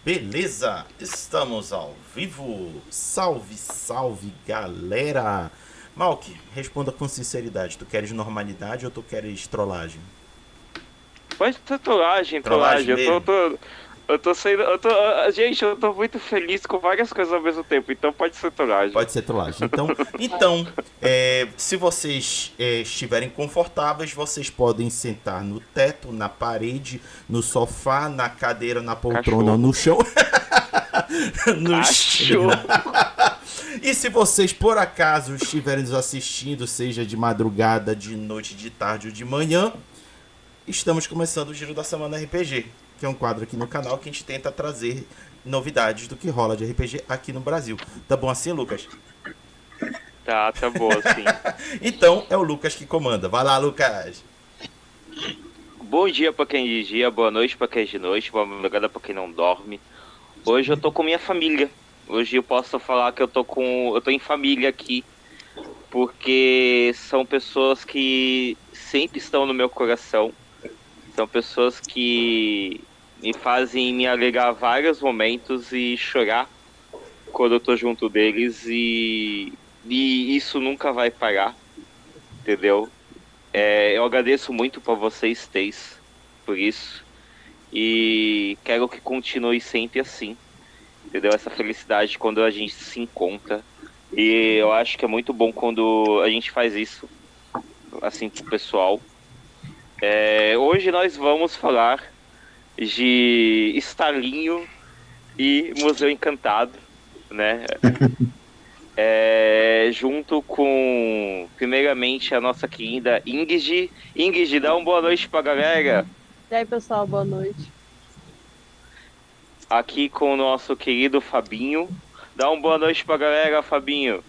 Beleza, estamos ao vivo. Salve, salve, galera. Malk, responda com sinceridade. Tu queres normalidade ou tu queres trollagem? Pode ser trollagem, Trollagem trollagem. mesmo? Eu tô saindo. Gente, eu tô muito feliz com várias coisas ao mesmo tempo, então pode ser trollagem. Pode ser trollagem. Então, se vocês estiverem confortáveis, vocês podem sentar no teto, na parede, no sofá, na cadeira, na poltrona, Cachorro. no chão. no chão. Cachorro. E se vocês por acaso estiverem nos assistindo, seja de madrugada, de noite, de tarde ou de manhã, estamos começando o Giro da Semana RPG, que é um quadro aqui no canal que a gente tenta trazer novidades do que rola de RPG aqui no Brasil. Tá bom assim, Lucas? Tá boa, sim. Então é o Lucas que comanda. Vai lá, Lucas! Bom dia pra quem é de dia, boa noite pra quem é de noite, boa madrugada pra quem não dorme. Hoje eu tô com minha família. Hoje eu posso falar que eu tô em família aqui, porque são pessoas que sempre estão no meu coração. São pessoas que me fazem me alegrar vários momentos e chorar quando eu tô junto deles e isso nunca vai parar, entendeu? Eu agradeço muito por vocês três, por isso, e quero que continue sempre assim, entendeu? Essa felicidade quando a gente se encontra, e eu acho que é muito bom quando a gente faz isso, assim, pro pessoal. Hoje nós vamos falar de Estalinho e Museu Encantado, né? Junto com, primeiramente, a nossa querida Ingrid. Ingrid, dá uma boa noite pra galera. E aí, pessoal, boa noite. Aqui com o nosso querido Fabinho. Dá uma boa noite pra galera, Fabinho.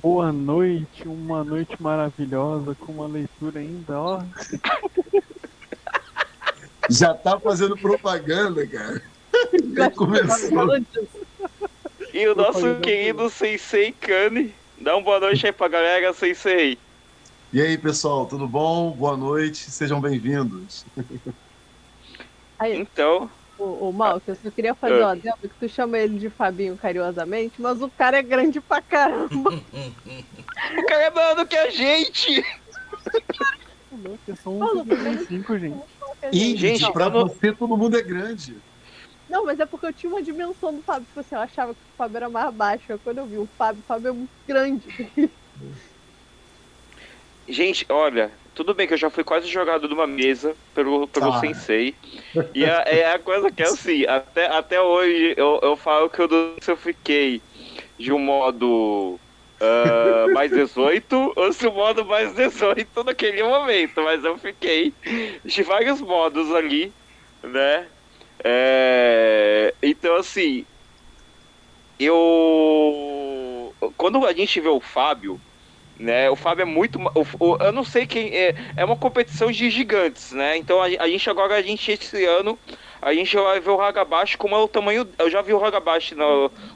Boa noite, uma noite maravilhosa, com uma leitura ainda, ó. Já tá fazendo propaganda, cara. Já começou. E o nosso querido Sensei Kane. Dá uma boa noite aí pra galera, Sensei. E aí, pessoal, tudo bom? Boa noite, sejam bem-vindos. Aí, Então, o Malco, eu só queria fazer um adendo que tu chama ele de Fabinho carinhosamente, mas o cara é grande pra caramba. o cara é maior do que a gente. Eu sou um 55, gente. E, Gente, pra eu não- você, todo mundo é grande. Não, mas é porque eu tinha uma dimensão do Fábio, tipo assim, eu achava que o Fábio era mais baixo. Aí quando eu vi o Fábio é muito grande. Gente, olha, tudo bem que eu já fui quase jogado numa mesa pelo Tá. Sensei. E é a coisa que é assim, até hoje eu falo que eu fiquei de um modo mais 18 ou se o modo mais 18 naquele momento, mas eu fiquei de vários modos ali, né? Então assim, quando a gente vê o Fábio, né? O Fábio é muito. Eu não sei quem. É uma competição de gigantes, né? Então a gente agora, esse ano, a gente vai ver o Hagabashi como é o tamanho. Eu já vi o Hagabashi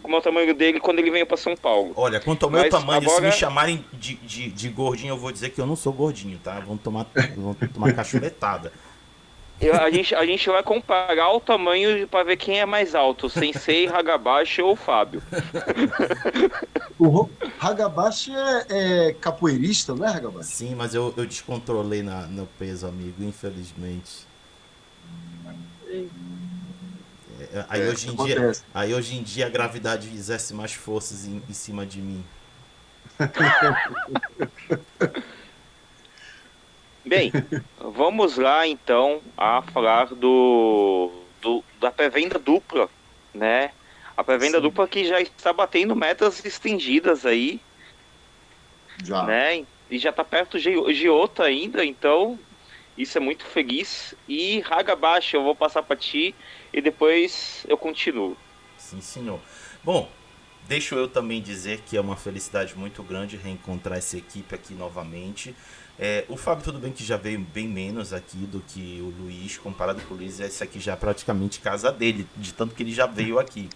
como é o tamanho dele quando ele veio pra São Paulo. Olha, quanto ao meu Mas tamanho, se agora- me chamarem de gordinho, eu vou dizer que eu não sou gordinho, tá? Vão tomar cachuletada. A gente vai comparar o tamanho pra ver quem é mais alto: o Sensei, Hagabashi ou o Fábio. O Hagabashi é capoeirista, não é, Hagabashi? Sim, mas eu descontrolei no peso, amigo, infelizmente. Acontece. Aí hoje em dia a gravidade exerce mais forças em cima de mim. Bem, vamos lá então a falar da pré-venda dupla, né? A pré-venda Sim. dupla que já está batendo metas estendidas aí, Já. né? E já está perto de outra ainda, então isso é muito feliz. E Hagabashi, eu vou passar para ti e depois eu continuo. Sim, senhor. Bom, deixo eu também dizer que é uma felicidade muito grande reencontrar essa equipe aqui novamente. O Fábio, tudo bem que já veio bem menos aqui do que o Luiz, comparado com o Luiz, esse aqui já é praticamente casa dele, de tanto que ele já veio aqui.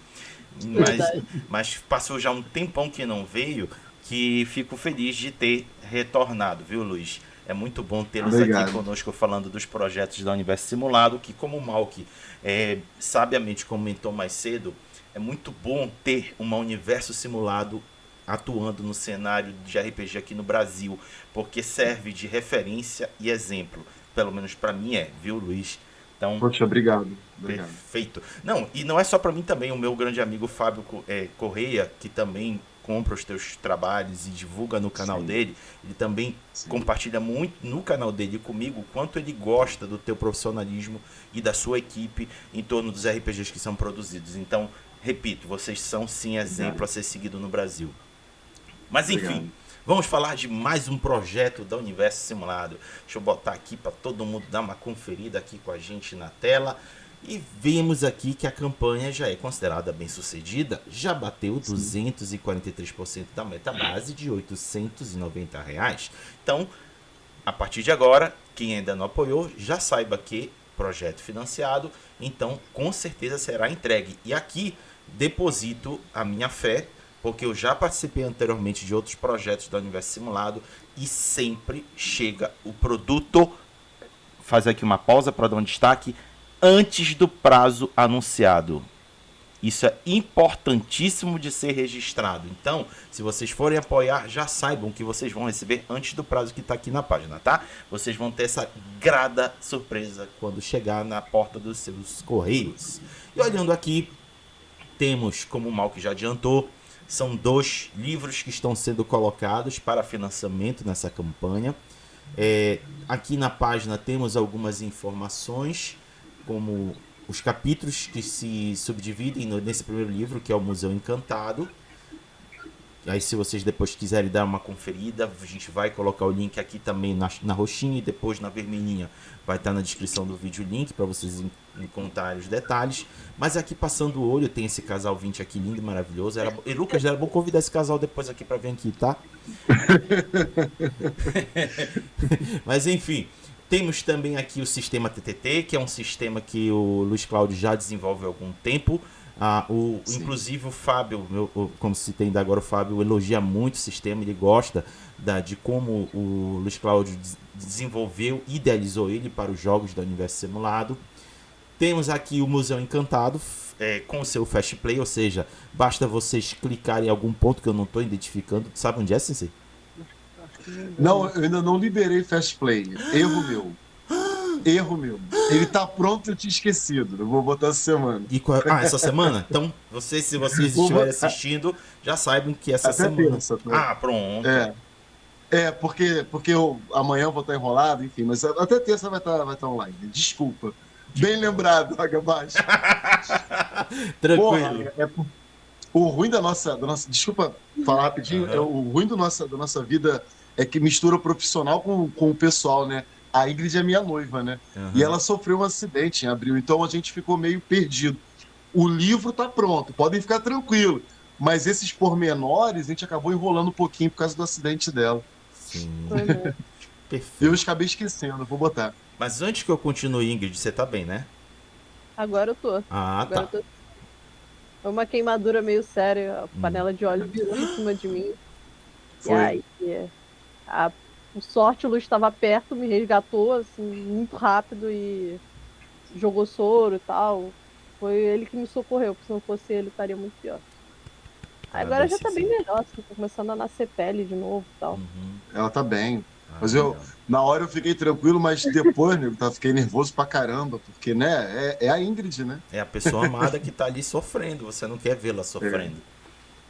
Mas passou já um tempão que não veio, que fico feliz de ter retornado, viu, Luiz? É muito bom tê-los aqui conosco falando dos projetos da Universo Simulado, que como o Malk sabiamente comentou mais cedo, é muito bom ter um universo simulado atuando no cenário de RPG aqui no Brasil, porque serve de referência e exemplo. Pelo menos para mim viu, Luiz? Então, poxa, obrigado. Perfeito. Não, e não é só para mim também, o meu grande amigo Fábio Correia, que também compra os teus trabalhos e divulga no canal dele, ele também compartilha muito no canal dele comigo o quanto ele gosta do teu profissionalismo e da sua equipe em torno dos RPGs que são produzidos. Então, repito, vocês são sim exemplo a ser seguido no Brasil. Mas enfim, vamos falar de mais um projeto da Universo Simulado. Deixa eu botar aqui para todo mundo dar uma conferida aqui com a gente na tela. E vemos aqui que a campanha já é considerada bem sucedida, já bateu 243% da meta base de R$ 890. Então, a partir de agora, quem ainda não apoiou, já saiba que projeto financiado, então com certeza será entregue. E aqui deposito a minha fé, porque eu já participei anteriormente de outros projetos da Universo Simulado e sempre chega o produto, faz aqui uma pausa para dar um destaque, antes do prazo anunciado. Isso é importantíssimo de ser registrado. Então, se vocês forem apoiar, já saibam que vocês vão receber antes do prazo que está aqui na página, tá? Vocês vão ter essa grata surpresa quando chegar na porta dos seus correios. E olhando aqui, temos, como o Malk já adiantou, são 2 livros que estão sendo colocados para financiamento nessa campanha. Aqui na página temos algumas informações, como os capítulos que se subdividem nesse primeiro livro, que é o Museu Encantado. Aí, se vocês depois quiserem dar uma conferida, a gente vai colocar o link aqui também na roxinha e depois na vermelhinha vai estar na descrição do vídeo o link para vocês encontrarem os detalhes. Mas aqui, passando o olho, tem esse casal 20 aqui lindo e maravilhoso. E Lucas, era bom convidar esse casal depois aqui para vir aqui, tá? Mas enfim, temos também aqui o sistema TTT, que é um sistema que o Luiz Cláudio já desenvolve há algum tempo. Inclusive o Fábio, como citei ainda agora, o Fábio elogia muito o sistema, ele gosta de como o Luiz Cláudio desenvolveu, idealizou ele para os jogos do Universo Simulado. Temos aqui o Museu Encantado, com o seu Fast Play, ou seja, basta vocês clicarem em algum ponto que eu não estou identificando. Sabe onde é, Sensei? Não, eu ainda não liberei Fast Play. Erro meu. Ele tá pronto, eu tinha esquecido. Eu vou botar essa semana. Essa semana? Então, se vocês estiverem assistindo, já saibam que essa até semana. Terça, tá? Pronto. Porque amanhã eu vou estar enrolado, enfim, mas até terça vai estar online. Desculpa. Bem lembrado, Agabaixo. Tranquilo. Porra, o ruim da nossa. Desculpa falar rapidinho. O ruim da nossa vida é que mistura o profissional com o pessoal, né? A Ingrid é minha noiva, né? E ela sofreu um acidente em abril, então a gente ficou meio perdido. O livro tá pronto, podem ficar tranquilos. Mas esses pormenores a gente acabou enrolando um pouquinho por causa do acidente dela. Sim. Perfeito. Eu acabei esquecendo, vou botar. Mas antes que eu continue, Ingrid, você tá bem, né? Agora eu tô. Tá. Foi uma queimadura meio séria, a panela de óleo virou em cima de mim. Foi. E aí, por sorte, o Luiz estava perto, me resgatou, assim, muito rápido e jogou soro e tal. Foi ele que me socorreu, porque se não fosse ele, estaria muito pior. Agora já tá bem melhor, assim, tá começando a nascer pele de novo e tal. Ela tá bem. Mas na hora eu fiquei tranquilo, mas depois, nego, fiquei nervoso pra caramba, porque, né, é a Ingrid, né? É a pessoa amada que tá ali sofrendo, você não quer vê-la sofrendo.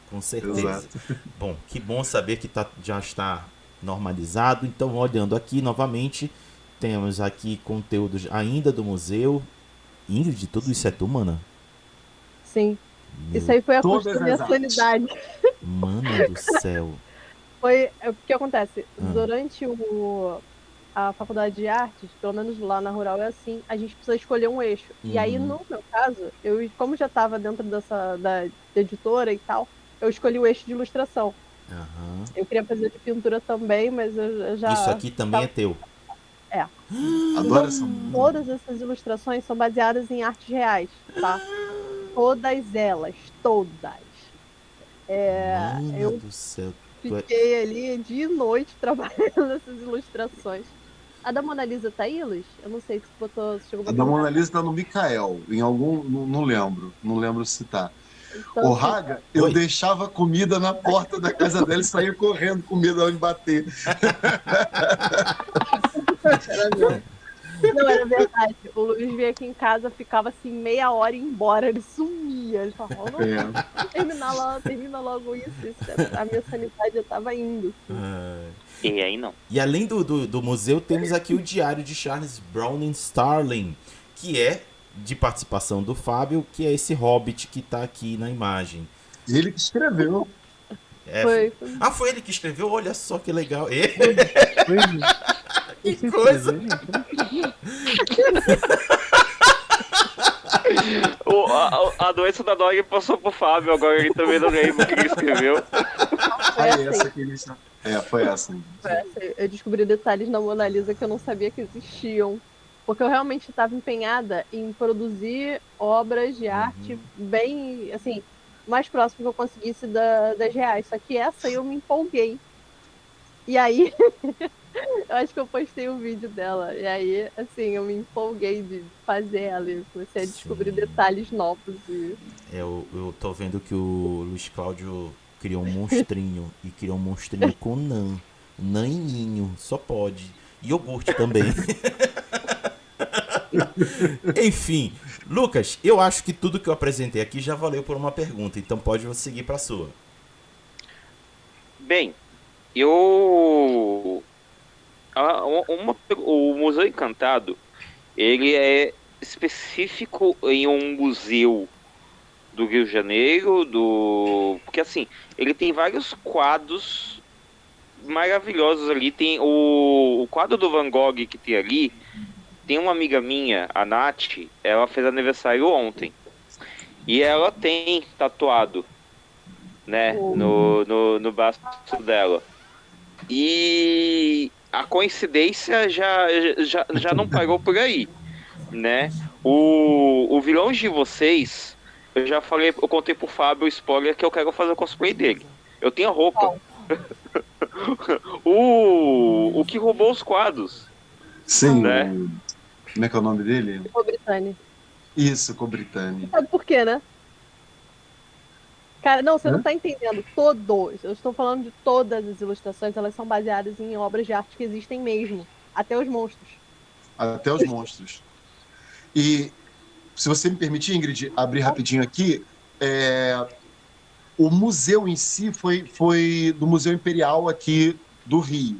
Com certeza. Exato. Bom, que bom saber que já está normalizado. Então, olhando aqui novamente, temos aqui conteúdos ainda do museu. Ingrid, tudo isso é tu, mana? Sim. Isso aí foi a custo da minha sanidade. Mana do céu. O que acontece? Durante a faculdade de artes, pelo menos lá na Rural é assim, a gente precisa escolher um eixo. E aí, no meu caso, como já estava dentro da editora e tal, eu escolhi o eixo de ilustração. Eu queria fazer de pintura também, mas eu já... Isso aqui também é teu? É. Adoro Todas essas ilustrações são baseadas em artes reais, tá? Todas elas, todas. Mano do céu. Fiquei ali dia e noite trabalhando nessas ilustrações. A da Mona Lisa tá aí, Luz? Eu não sei se botou, se chegou a A botar da no Mona chat. Lisa tá no Mikael, em algum. Não lembro. Não lembro se tá. Então, O assim, Raga, eu Oi. deixava comida na porta da casa dela e saía correndo com medo de onde bater. era mesmo. Não, era verdade. O Luiz veio aqui em casa, ficava assim meia hora e ia embora. Ele sumia. Ele falava, não, É. termina logo isso. A minha sanidade já tava indo. Assim. E aí não. E além do museu, temos aqui o diário de Charles Browning Starling, que é de participação do Fábio, que é esse hobbit que tá aqui na imagem. Ele que escreveu. Foi. Foi ele que escreveu? Olha só que legal. Que Você coisa. escreveu, gente? Eu não acredito. A doença da Dog passou pro Fábio, agora ele também não lembra o que ele escreveu. Foi assim. Essa que ele... foi essa. Eu descobri detalhes na Mona Lisa que eu não sabia que existiam. Porque eu realmente estava empenhada em produzir obras de arte bem, assim, mais próximo que eu conseguisse das reais. Só que essa eu me empolguei. E aí, eu acho que eu postei um vídeo dela. E aí, assim, eu me empolguei de fazer ela. E comecei a descobrir detalhes novos. Eu tô vendo que o Luiz Cláudio criou um monstrinho. E criou um monstrinho com Nan. Nan e Ninho. Só pode. E iogurte também. Enfim, Lucas, eu acho que tudo que eu apresentei aqui já valeu por uma pergunta. Então pode você seguir pra sua. Bem, o Museu Encantado, ele é específico em um museu do Rio de Janeiro, porque assim, ele tem vários quadros maravilhosos ali. Tem o quadro do Van Gogh que tem ali. Tem uma amiga minha, a Nath, ela fez aniversário ontem. E ela tem tatuado, né, no braço dela. E a coincidência já não parou por aí, né? O vilão de vocês, eu contei pro Fábio o spoiler que eu quero fazer o cosplay dele. Eu tenho a roupa. O que roubou os quadros. Sim, né? Como é que é o nome dele? Cobritane. Isso, Cobritane. Sabe por quê, né? Cara, não, você não tá entendendo. Todos. Eu estou falando de todas as ilustrações, elas são baseadas em obras de arte que existem mesmo. Até os monstros. Até os monstros. E, se você me permitir, Ingrid, abrir rapidinho aqui, o museu em si foi do Museu Imperial aqui do Rio.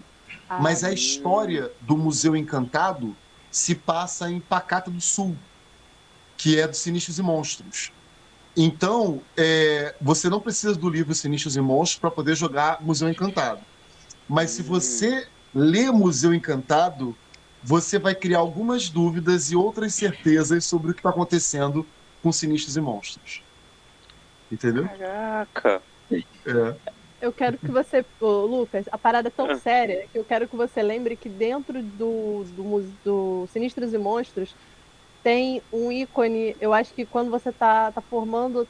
Mas a história do Museu Encantado se passa em Pacata do Sul, que é do Sinistros e Monstros. Então, você não precisa do livro Sinistros e Monstros para poder jogar Museu Encantado. Mas se você lê Museu Encantado, você vai criar algumas dúvidas e outras certezas sobre o que está acontecendo com Sinistros e Monstros. Entendeu? Caraca! Eu quero que você, Lucas, a parada é tão séria que eu quero que você lembre que dentro do Sinistros e Monstros tem um ícone. Eu acho que quando você tá formando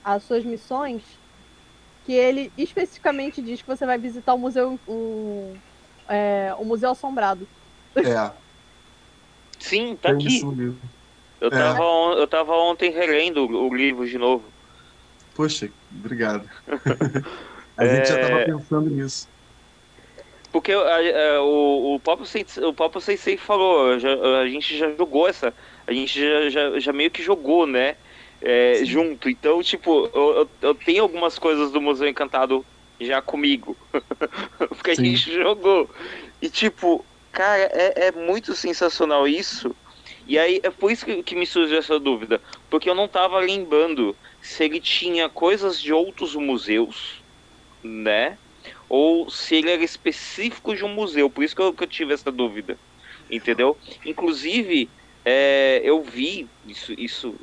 as suas missões, que ele especificamente diz que você vai visitar o museu, o Museu Assombrado. Sim, tá Tem aqui. isso no livro. Eu tava ontem relendo o livro de novo. Poxa, obrigado. A gente já estava pensando nisso. Porque o próprio Sensei falou, a gente já jogou a gente já meio que jogou, né? Junto. Então, tipo, eu tenho algumas coisas do Museu Encantado já comigo. Porque a gente jogou. E, tipo, cara, é muito sensacional isso. E aí, é por isso que me surgiu essa dúvida. Porque eu não tava lembrando se ele tinha coisas de outros museus, né? Ou se ele era específico de um museu. Por isso que eu tive essa dúvida. Entendeu? Inclusive, eu vi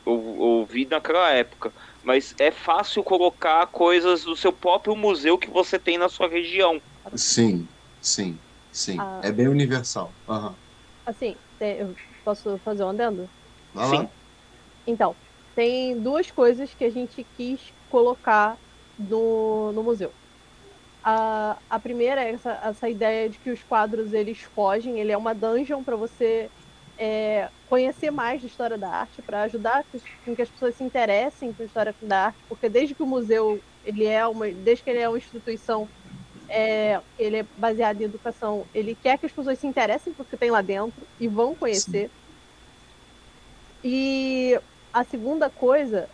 eu vi naquela época. Mas é fácil colocar coisas do seu próprio museu que você tem na sua região. Sim. É bem universal. Assim, eu posso fazer um adendo? Vai lá. Então, tem duas coisas que a gente quis colocar no museu. A primeira é essa ideia de que os quadros eles fogem, ele é uma dungeon para você conhecer mais da história da arte, para ajudar com que as pessoas se interessem pela história da arte, porque desde que o museu desde que ele é uma instituição, ele é baseado em educação, ele quer que as pessoas se interessem pelo que tem lá dentro e vão Sim. conhecer. E a segunda coisa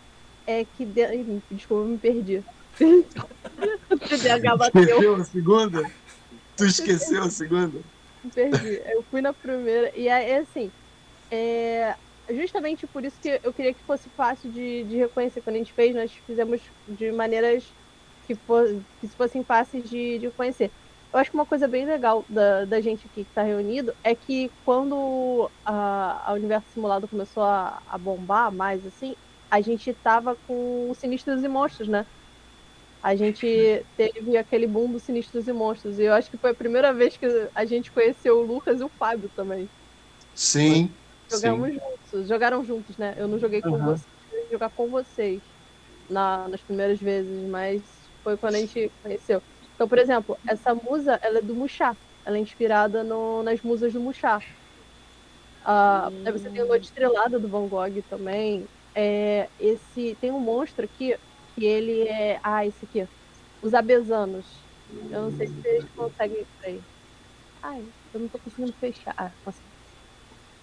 é que. Desculpa, eu me perdi. O TDAH bateu. Esqueceu a segunda? Tu esqueceu a segunda? Me perdi. Eu fui na primeira. E aí, assim, justamente por isso que eu queria que fosse fácil de reconhecer. Quando a gente fez, nós fizemos de maneiras que fossem fáceis de reconhecer. Eu acho que uma coisa bem legal da gente aqui que está reunido é que quando a Universo Simulado começou a bombar mais, assim, a gente tava com Sinistros e Monstros, né? A gente teve aquele boom do Sinistros e Monstros. E eu acho que foi a primeira vez que a gente conheceu o Lucas e o Fábio também. Sim, sim. Jogamos juntos. Jogaram juntos, né? Eu não joguei com Aham. vocês, eu ia jogar com vocês nas primeiras vezes, mas foi quando a gente conheceu. Então, por exemplo, essa musa, ela é do Muxá. Ela é inspirada nas musas do Muxá. Aí você tem a Noite Estrelada do Van Gogh também. Tem um monstro aqui, que ele é... Ah, esse aqui. Os Abesanos. Eu não sei se vocês conseguem ver aí. Ai, eu não tô conseguindo fechar. Ah, consegui.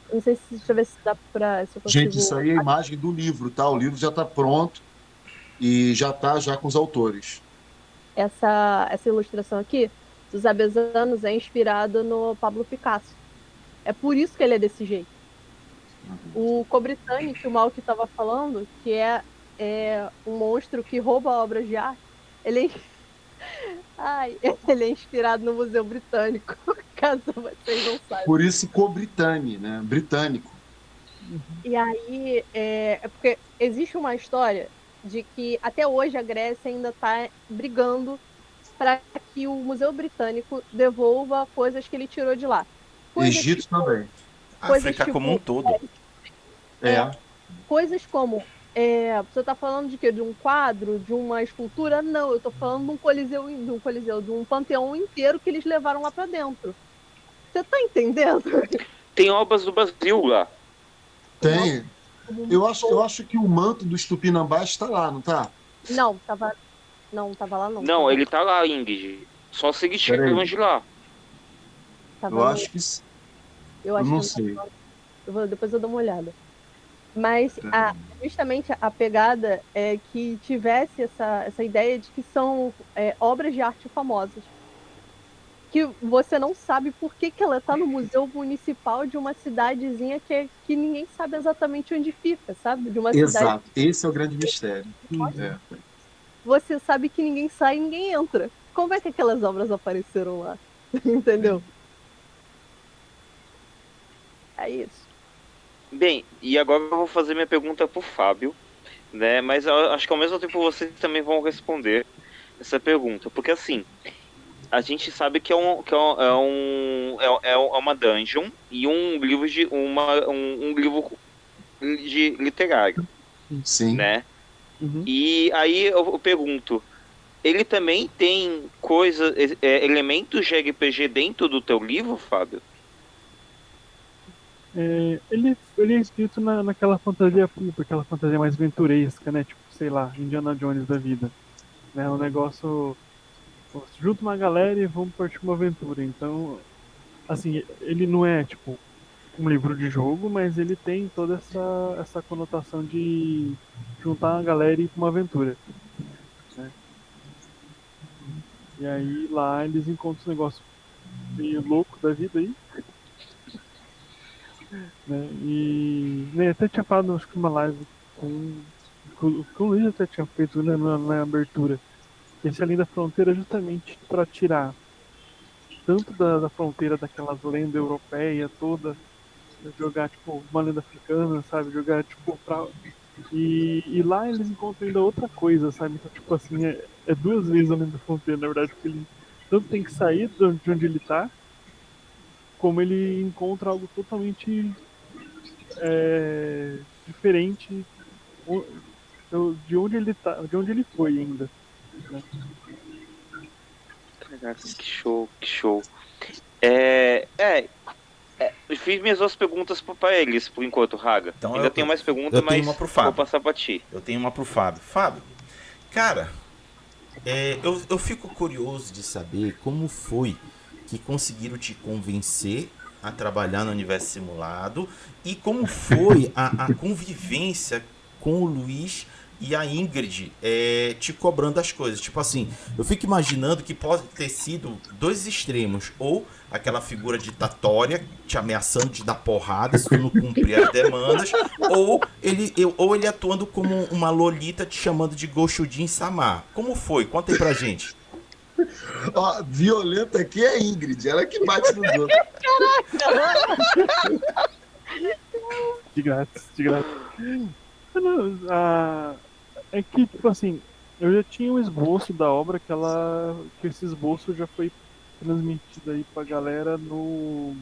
Eu não sei se, deixa eu ver se dá pra... Se eu Gente, isso consigo... aí é a imagem do livro, tá? O livro já está pronto e já está já com os autores. Essa ilustração aqui dos Abesanos é inspirada no Pablo Picasso. É por isso que ele é desse jeito. O Cobritani, que o Malk estava falando, que é um monstro que rouba obras de arte, ele é, ai, ele é inspirado no Museu Britânico, caso vocês não saibam. Por isso Cobritani, né? Britânico. E aí, porque existe uma história de que até hoje a Grécia ainda está brigando para que o Museu Britânico devolva coisas que ele tirou de lá. Coisas Egito também. coisas África como um tipo todo. É. coisas como você está falando de quê? De um quadro, de uma escultura? Não, eu estou falando de um panteão inteiro que eles levaram lá para dentro. Você está entendendo? Tem obras do Brasil lá. Tem. Eu acho que o manto do Tupinambá está lá, não tá? Não, tava lá não. Não, ele tá lá, Ingrid. Só se eles Peraí. tiram de lá. Tava Eu no- acho que. eu Eu acho não que sei. depois eu dou uma olhada. Mas justamente a pegada é que tivesse essa ideia de que são obras de arte famosas. Que você não sabe por que ela está no Museu Municipal de uma cidadezinha que ninguém sabe exatamente onde fica, sabe? De uma cidade. Exato. Esse é o grande mistério. É. Você sabe que ninguém sai e ninguém entra. Como é que aquelas obras apareceram lá? Entendeu? É isso. Bem, e agora eu vou fazer minha pergunta pro Fábio, né? Mas eu acho que ao mesmo tempo vocês também vão responder essa pergunta. Porque assim, a gente sabe que é uma dungeon e um livro um livro de literário, Sim. né? Uhum. E aí eu pergunto, ele também tem elementos de RPG dentro do teu livro, Fábio? Ele é escrito naquela fantasia pulpa, aquela fantasia mais aventuresca, né? Tipo, sei lá, Indiana Jones da vida. Né? Um negócio. Junta uma galera e vamos partir uma aventura. Então, assim, ele não é, tipo, um livro de jogo, mas ele tem toda essa conotação de juntar uma galera e ir pra uma aventura. Né? E aí lá eles encontram um negócio meio louco da vida aí. Né? E né, até tinha falado, acho que uma live com o Luiz até tinha feito na abertura. Esse Além da Fronteira é justamente para tirar tanto da fronteira daquelas lendas europeias toda, jogar tipo uma lenda africana, sabe? Jogar tipo pra. E lá eles encontram ainda outra coisa, sabe? Então, tipo assim, é duas vezes além da fronteira, na verdade, porque ele tanto tem que sair de onde ele tá, como ele encontra algo totalmente diferente de onde ele tá, de onde ele foi ainda. Né? Caraca, que show, que show. Eu fiz minhas 2 perguntas pra eles, por enquanto, Raga. Então Ainda tenho mais perguntas, eu tenho mas uma pro Fábio. vou passar pra ti. Eu tenho uma pro Fábio. Fábio, cara, eu fico curioso de saber como foi que conseguiram te convencer a trabalhar no universo simulado e como foi a convivência com o Luiz e a Ingrid te cobrando as coisas. Tipo assim, eu fico imaginando que pode ter sido 2 extremos. Ou aquela figura ditatória te ameaçando de dar porrada se tu não cumprir as demandas. Ou ele atuando como uma lolita te chamando de Goshudin Samar. Como foi? Conta aí pra gente. Ó, violenta aqui é a Ingrid, ela que bate nos outros. De grátis. É que, tipo assim, eu já tinha um esboço da obra que esse esboço já foi transmitido aí pra galera no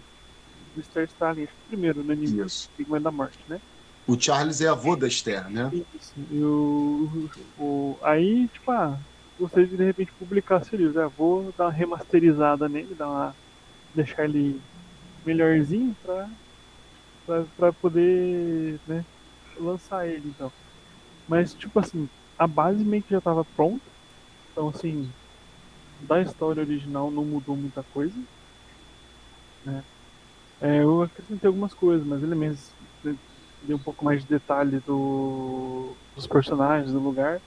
Star Starling, acho que primeiro, no anime, Isso. Pigman da Morte, né? O Charles é avô da Esther, né? Isso. Aí, tipo, gostaria de repente publicar esse livro. Vou dar uma remasterizada nele, deixar ele melhorzinho pra poder, né, lançar ele, então. Mas, tipo assim, a base meio que já tava pronta. Então, assim, da história original não mudou muita coisa, né? Eu acrescentei algumas coisas, mas elementos, dei um pouco mais de detalhe dos personagens, do lugar.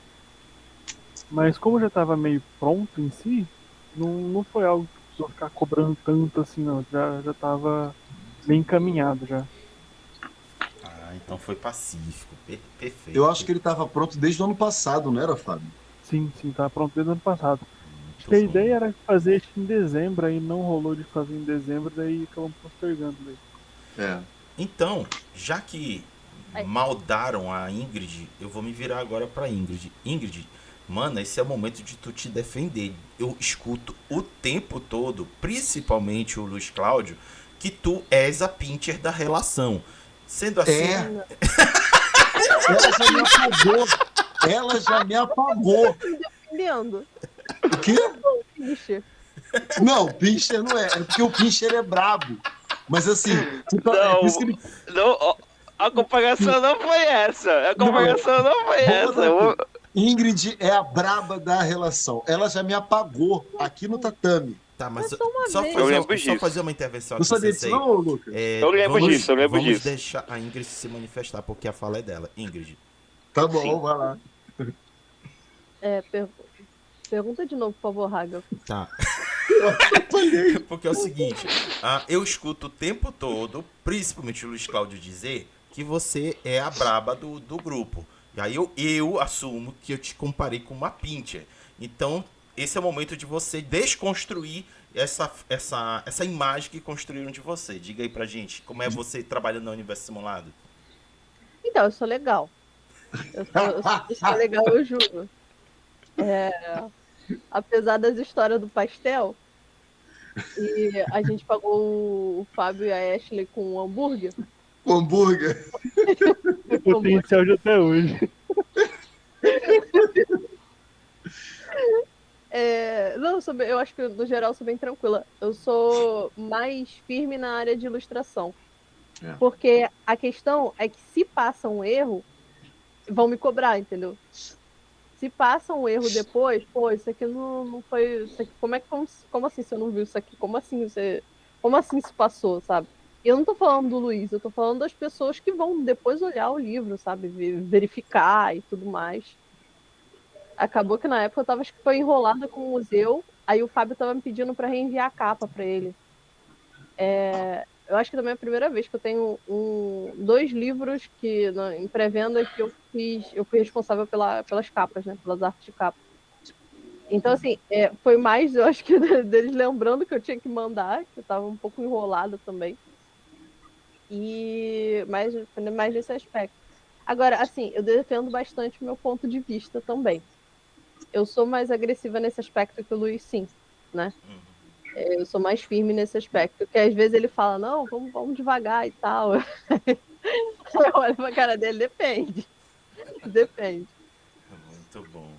Mas como já estava meio pronto em si, não foi algo que precisou ficar cobrando tanto assim, não. Já estava bem encaminhado já. Então foi pacífico. Perfeito. Eu acho que ele estava pronto desde o ano passado, não era, Fábio? Sim, estava pronto desde o ano passado. Acho que a ideia era fazer isso em dezembro, aí não rolou de fazer em dezembro, daí acabamos postergando. Daí. Então, já que maldaram a Ingrid, eu vou me virar agora pra Ingrid. Ingrid, mano, esse é o momento de tu te defender. Eu escuto o tempo todo, principalmente o Luiz Cláudio, que tu és a pincher da relação. Sendo assim... Ela já me apagou. Ela já me apagou. Defendendo. O quê? Pincher. Não, Pincher não é. É porque o Pincher é brabo. Mas assim... A comparação não foi essa. Ingrid é a braba da relação. Ela já me apagou aqui no tatame. Tá, mas só fazer uma intervenção aqui. Não sabia disso não, Lucas? Eu lembro disso. Vamos deixar a Ingrid se manifestar, porque a fala é dela. Ingrid. Tá bom, vai lá. Pergunta de novo, por favor, Haga. Tá. Porque é o seguinte, eu escuto o tempo todo, principalmente o Luiz Cláudio dizer que você é a braba do grupo. E aí eu assumo que eu te comparei com uma pincher. Então, esse é o momento de você desconstruir essa imagem que construíram de você. Diga aí pra gente, como é você trabalhando no universo simulado? Então, eu sou legal. Eu sou legal, eu juro. Apesar das histórias do pastel, e a gente pagou o Fábio e a Ashley com um hambúrguer. O hambúrguer. Potencial de até hoje. Não, eu acho que no geral sou bem tranquila. Eu sou mais firme na área de ilustração. Porque a questão é que se passa um erro, vão me cobrar, entendeu? Se passa um erro depois, isso aqui não foi. Isso aqui, como assim você não viu isso aqui? Como assim isso passou, sabe? E eu não tô falando do Luiz, eu tô falando das pessoas que vão depois olhar o livro, sabe? Verificar e tudo mais. Acabou que na época acho que foi enrolada com o museu, aí o Fábio tava me pedindo para reenviar a capa para ele. Eu acho que também é a primeira vez que eu tenho 2 livros que em pré-venda que eu fui responsável pelas capas, né? Pelas artes de capa. Então, assim, foi mais, eu acho que deles lembrando que eu tinha que mandar, que eu tava um pouco enrolada também. Mas mais nesse aspecto. Agora, assim, eu defendo bastante o meu ponto de vista também. Eu sou mais agressiva nesse aspecto que o Luiz, sim, né? Eu sou mais firme nesse aspecto, porque às vezes ele fala, não, vamos devagar e tal. Eu olho pra cara dele, depende. Muito bom.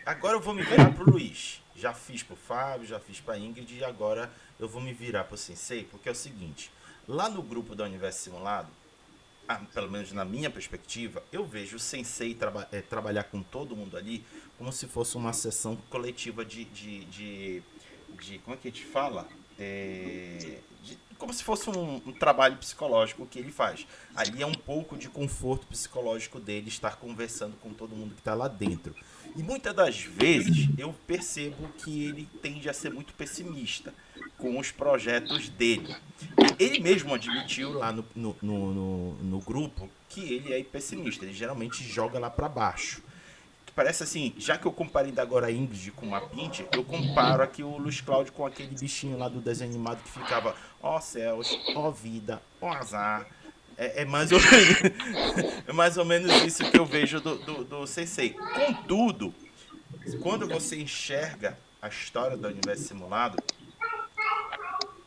Agora eu vou me virar pro Luiz. Já fiz pro Fábio, já fiz pra Ingrid e agora eu vou me virar pro Sensei, porque é o seguinte, lá no grupo da Universo Simulado, pelo menos na minha perspectiva, eu vejo o Sensei trabalhar com todo mundo ali como se fosse uma sessão coletiva de como é que a gente fala? Como se fosse um trabalho psicológico que ele faz. Ali é um pouco de conforto psicológico dele estar conversando com todo mundo que está lá dentro. E muitas das vezes eu percebo que ele tende a ser muito pessimista com os projetos dele. Ele mesmo admitiu lá no grupo que ele é pessimista. Ele geralmente joga lá para baixo. Parece assim, já que eu comparei ainda agora a Ingrid com uma Pinter, eu comparo aqui o Luiz Cláudio com aquele bichinho lá do desenho animado que ficava ó céus, ó vida, ó azar. É mais ou menos, é mais ou menos isso que eu vejo do Sensei. Contudo, quando você enxerga a história do Universo Simulado,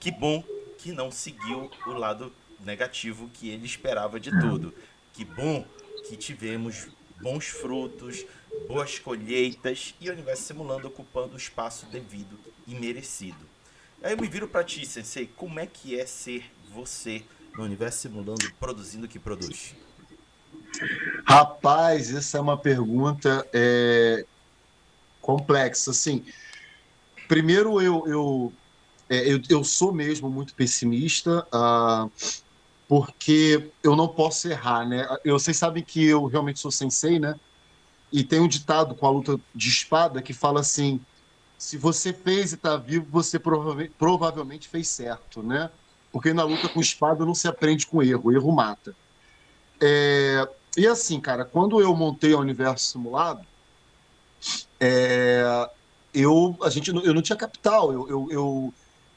que bom que não seguiu o lado negativo que ele esperava de tudo. Que bom que tivemos bons frutos, boas colheitas e o Universo Simulando ocupando o espaço devido e merecido. Aí eu me viro pra ti, Sensei, como é que é ser você no Universo Simulando produzindo o que produz? Rapaz, essa é uma pergunta complexa. Assim, primeiro, eu sou mesmo muito pessimista, porque eu não posso errar, né? Vocês sabem que eu realmente sou sensei, né? E tem um ditado com a luta de espada que fala assim: se você fez e está vivo, você provavelmente fez certo, né? Porque na luta com espada não se aprende com erro, o erro mata. E assim, cara, quando eu montei o Universo Simulado, eu não tinha capital,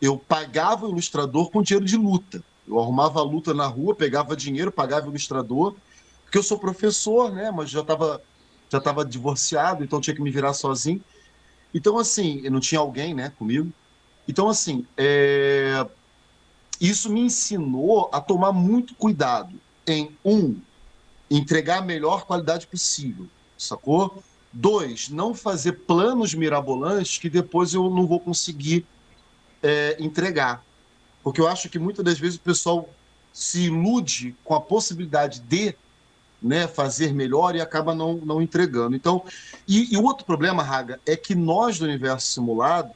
eu pagava o ilustrador com dinheiro de luta. Eu arrumava a luta na rua, pegava dinheiro, pagava o ilustrador, porque eu sou professor, né? Mas já tava divorciado, então tinha que me virar sozinho. Então, assim, eu não tinha alguém, né, comigo. Então, assim, isso me ensinou a tomar muito cuidado em, entregar a melhor qualidade possível, sacou? 2, não fazer planos mirabolantes que depois eu não vou conseguir entregar. Porque eu acho que muitas das vezes o pessoal se ilude com a possibilidade de, né, fazer melhor e acaba não entregando. Então, e o outro problema, Raga, é que nós do Universo Simulado,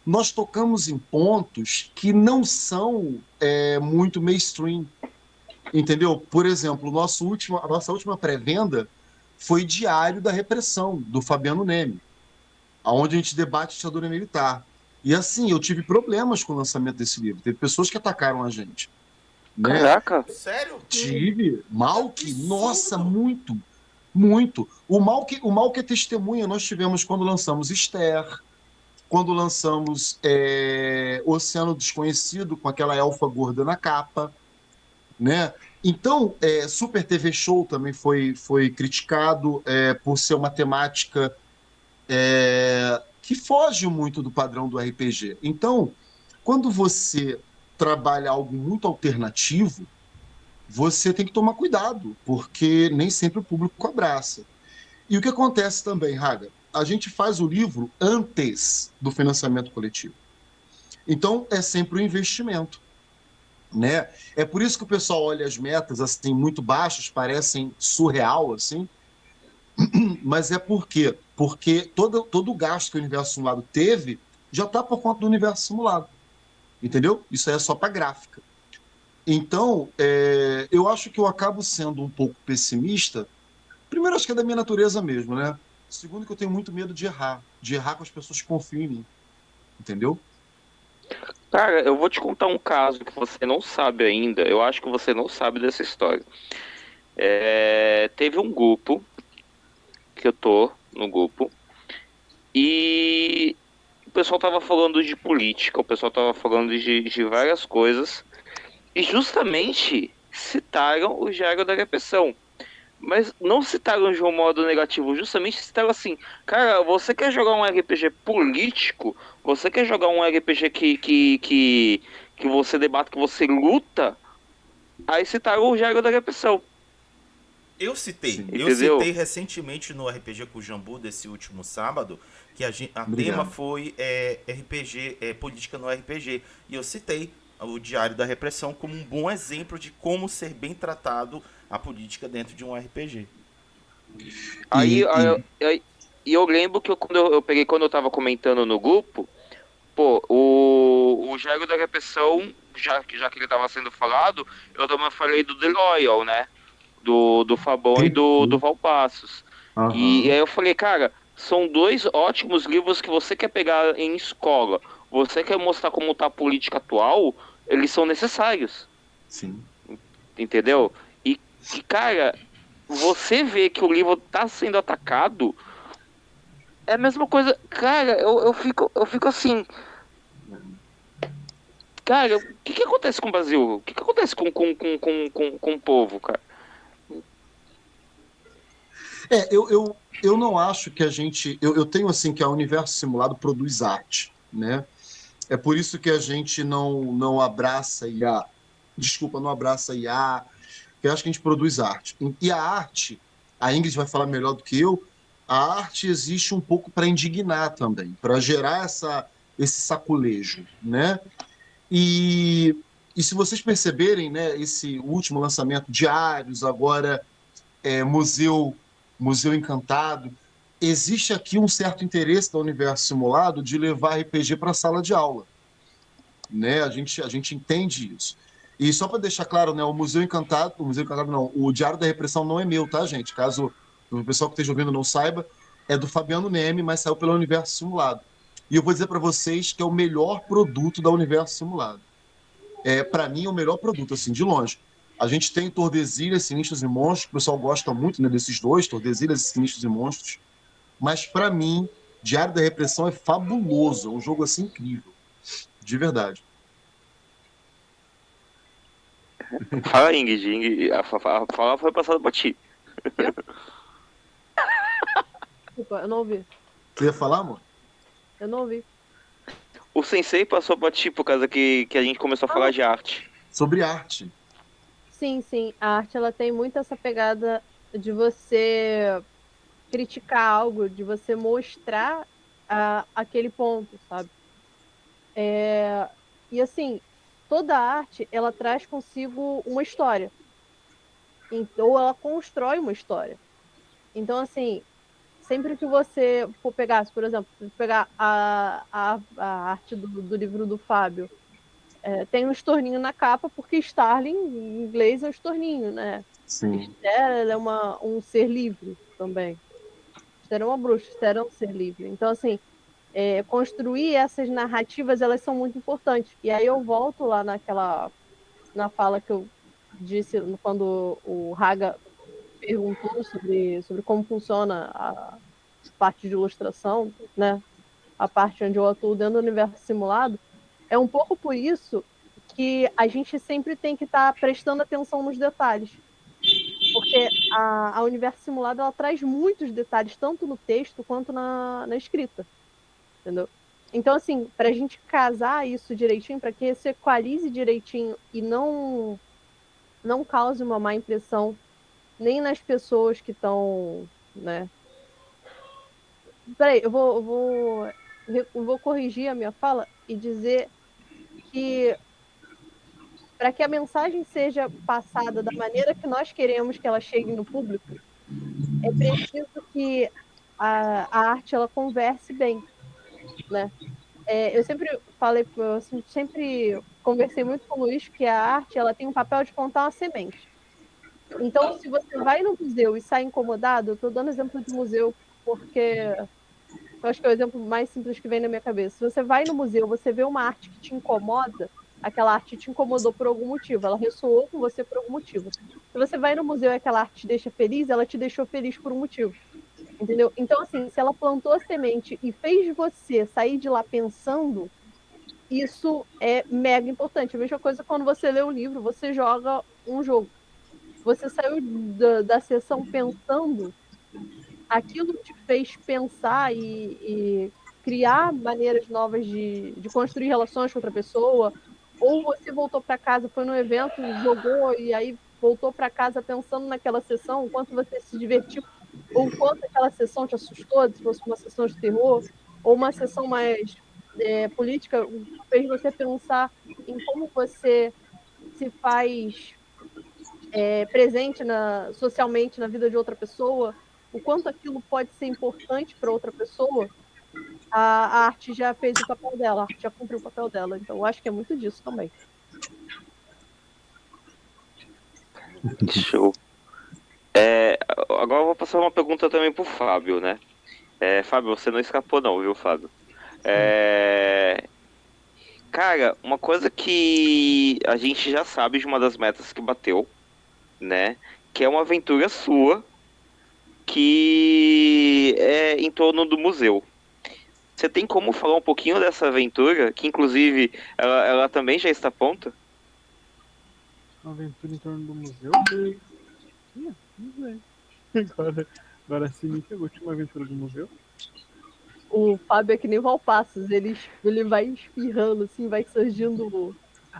nós tocamos em pontos que não são muito mainstream, entendeu? Por exemplo, a nossa última pré-venda foi Diário da Repressão, do Fabiano Neme, onde a gente debate a ditadura militar. E assim, eu tive problemas com o lançamento desse livro. Teve pessoas que atacaram a gente. Né? Caraca! Sério? Tive. Malk, nossa, muito. Muito. O Malk é testemunha. Nós tivemos quando lançamos Esther, quando lançamos Oceano Desconhecido, com aquela elfa gorda na capa. Né? Então, Super TV Show também foi criticado por ser uma temática que foge muito do padrão do RPG. Então, quando você trabalha algo muito alternativo, você tem que tomar cuidado, porque nem sempre o público abraça. E o que acontece também, Raga? A gente faz o livro antes do financiamento coletivo. Então, é sempre um investimento. Né? É por isso que o pessoal olha as metas assim muito baixas, parecem surreal, assim, mas é por quê? Porque todo o gasto que o Universo Simulado teve já está por conta do Universo Simulado. Entendeu? Isso aí é só para gráfica. Então, eu acho que eu acabo sendo um pouco pessimista. Primeiro, acho que é da minha natureza mesmo, né? Segundo, que eu tenho muito medo de errar com as pessoas que confiam em mim. Entendeu? Cara, eu vou te contar um caso que você não sabe ainda. Eu acho que você não sabe dessa história. Teve um grupo, que eu tô no grupo, e o pessoal tava falando de política, o pessoal tava falando de várias coisas, e justamente citaram o Diário da Repressão. Mas não citaram de um modo negativo, justamente citaram assim: cara, você quer jogar um RPG político? Você quer jogar um RPG que você debate, que você luta? Aí citaram o Diário da Repressão. Eu citei. Sim. Eu Entendeu? citei recentemente no RPG com o Jambu desse último sábado, que a Obrigado. tema foi RPG, política no RPG. E eu citei o Diário da Repressão como um bom exemplo de como ser bem tratado a política dentro de um RPG. Aí, E, e e eu lembro que quando eu tava comentando no grupo, pô, o Diário da Repressão, já que ele tava sendo falado, eu também falei do The Loyal, né? Do Fabão e do Valpassos. E Aham. aí eu falei, cara, são dois ótimos livros que você quer pegar em escola, você quer mostrar como tá a política atual, eles são necessários, Sim. entendeu? E cara, você vê que o livro tá sendo atacado, é a mesma coisa. Cara, eu fico assim, cara, o que acontece com o Brasil? O que acontece com o povo, cara? Eu não acho que a gente. Eu tenho assim que a Universo Simulado produz arte, né? É por isso que a gente não abraça IA. Desculpa, não abraça IA, que eu acho que a gente produz arte. E a arte, a Ingrid vai falar melhor do que eu, a arte existe um pouco para indignar também, para gerar esse saculejo, né? E, e se vocês perceberem, né, esse último lançamento, Diários, agora Museu Encantado, existe aqui um certo interesse do Universo Simulado de levar RPG para a sala de aula, né? A gente entende isso. E só para deixar claro, né, o Museu Encantado não, o Diário da Repressão não é meu, tá, gente? Caso o pessoal que esteja ouvindo não saiba, é do Fabiano Neme, mas saiu pelo Universo Simulado. E eu vou dizer para vocês que é o melhor produto da Universo Simulado. Para mim, é o melhor produto, assim, de longe. A gente tem Tordesilhas, Sinistros e Monstros, que o pessoal gosta muito, né, desses dois, Tordesilhas e Sinistros e Monstros. Mas, para mim, Diário da Repressão é fabuloso, é um jogo, assim, incrível. De verdade. Fala, Ingrid, a fala foi passada pra ti. Desculpa, eu não ouvi. Você ia falar, amor? Eu não ouvi. O Sensei passou pra ti por causa que a gente começou a falar de arte. Sobre arte. Sim, sim. A arte ela tem muito essa pegada de você criticar algo, de você mostrar aquele ponto, sabe? E assim, toda arte ela traz consigo uma história. Ou ela constrói uma história. Então, assim, sempre que você for pegar, por exemplo, pegar a arte do livro do Fábio, tem um estorninho na capa, porque Starling, em inglês, é um estorninho, né? Sim. Esther é um ser livre também. Esther é uma bruxa, Esther é um ser livre. Então, assim, construir essas narrativas, elas são muito importantes. E aí eu volto lá na fala que eu disse quando o Haga perguntou sobre como funciona a parte de ilustração, né? A parte onde eu atuo dentro do universo simulado. É um pouco por isso que a gente sempre tem que estar prestando atenção nos detalhes. Porque a universo simulado ela traz muitos detalhes, tanto no texto quanto na escrita. Entendeu? Então, assim, para a gente casar isso direitinho, para que se equalize direitinho e não cause uma má impressão nem nas pessoas que estão, né? Peraí, eu vou corrigir a minha fala e dizer que para que a mensagem seja passada da maneira que nós queremos que ela chegue no público, é preciso que a arte ela converse bem, né? Eu sempre falei, eu sempre conversei muito com o Luiz que a arte ela tem um papel de plantar uma semente. Então, se você vai no museu e sai incomodado, eu estou dando exemplo de museu porque eu acho que é o exemplo mais simples que vem na minha cabeça. Se você vai no museu, você vê uma arte que te incomoda, aquela arte te incomodou por algum motivo, ela ressoou com você por algum motivo. Se você vai no museu e aquela arte te deixa feliz, ela te deixou feliz por um motivo. Entendeu? Então, assim, se ela plantou a semente e fez você sair de lá pensando, isso é mega importante. A mesma coisa quando você lê um livro, você joga um jogo. Você saiu da sessão pensando, aquilo te fez pensar e criar maneiras novas de construir relações com outra pessoa, ou você voltou para casa, foi no evento, jogou e aí voltou para casa pensando naquela sessão, o quanto você se divertiu, ou o quanto aquela sessão te assustou, se fosse uma sessão de terror, ou uma sessão mais política, fez você pensar em como você se faz presente socialmente na vida de outra pessoa, o quanto aquilo pode ser importante para outra pessoa, a arte já fez o papel dela, a arte já cumpriu o papel dela. Então, eu acho que é muito disso também. Show. Agora eu vou passar uma pergunta também pro Fábio, né? Fábio, você não escapou não, viu, Fábio? Cara, uma coisa que a gente já sabe de uma das metas que bateu, né? Que é uma aventura sua, que é em torno do museu. Você tem como falar um pouquinho dessa aventura, que inclusive ela também já está pronta? Uma aventura em torno do museu? Não sei. Agora sim me pegou. Tinha uma aventura do museu? O Fábio é que nem Valpassos, ele vai espirrando, assim, vai surgindo.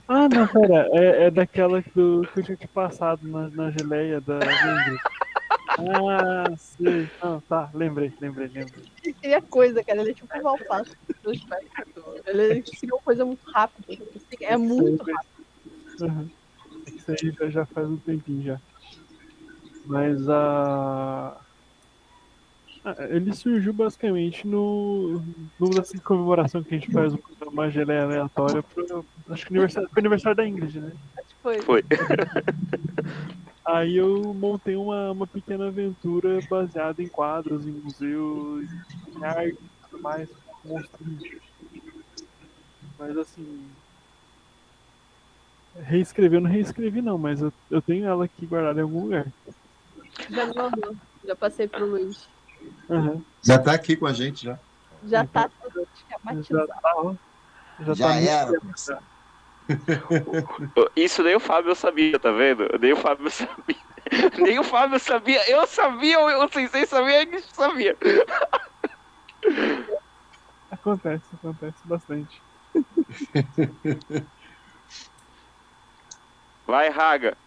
Ah, não, pera. É daquela que eu tinha te passado na geleia da Ingrid. Ah, sei. Não, tá, lembrei. Ele cria coisa, cara, ele é tipo um Valpassos. Ele cria uma coisa muito rápida. É muito rápido. Uhum. Isso aí já faz um tempinho já. Mas ele surgiu basicamente nessa comemoração que a gente faz uma geleia aleatória acho que foi aniversário da Ingrid, né? Acho que foi. Foi. Aí eu montei uma pequena aventura baseada em quadros, em museu, em arte e tudo mais, monstrinhos. Mas assim, reescrever eu não reescrevi não, mas eu tenho ela aqui guardada em algum lugar. Já me mandou. Já passei pro Luiz. Uhum. Já tá aqui com a gente, já. Já tá tudo esquematizado. Já era. Isso nem o Fábio sabia, tá vendo? Nem o Fábio sabia. Nem o Fábio sabia. Eu sabia, o Sensei sabia, a gente sabia. Acontece bastante. Vai, Raga.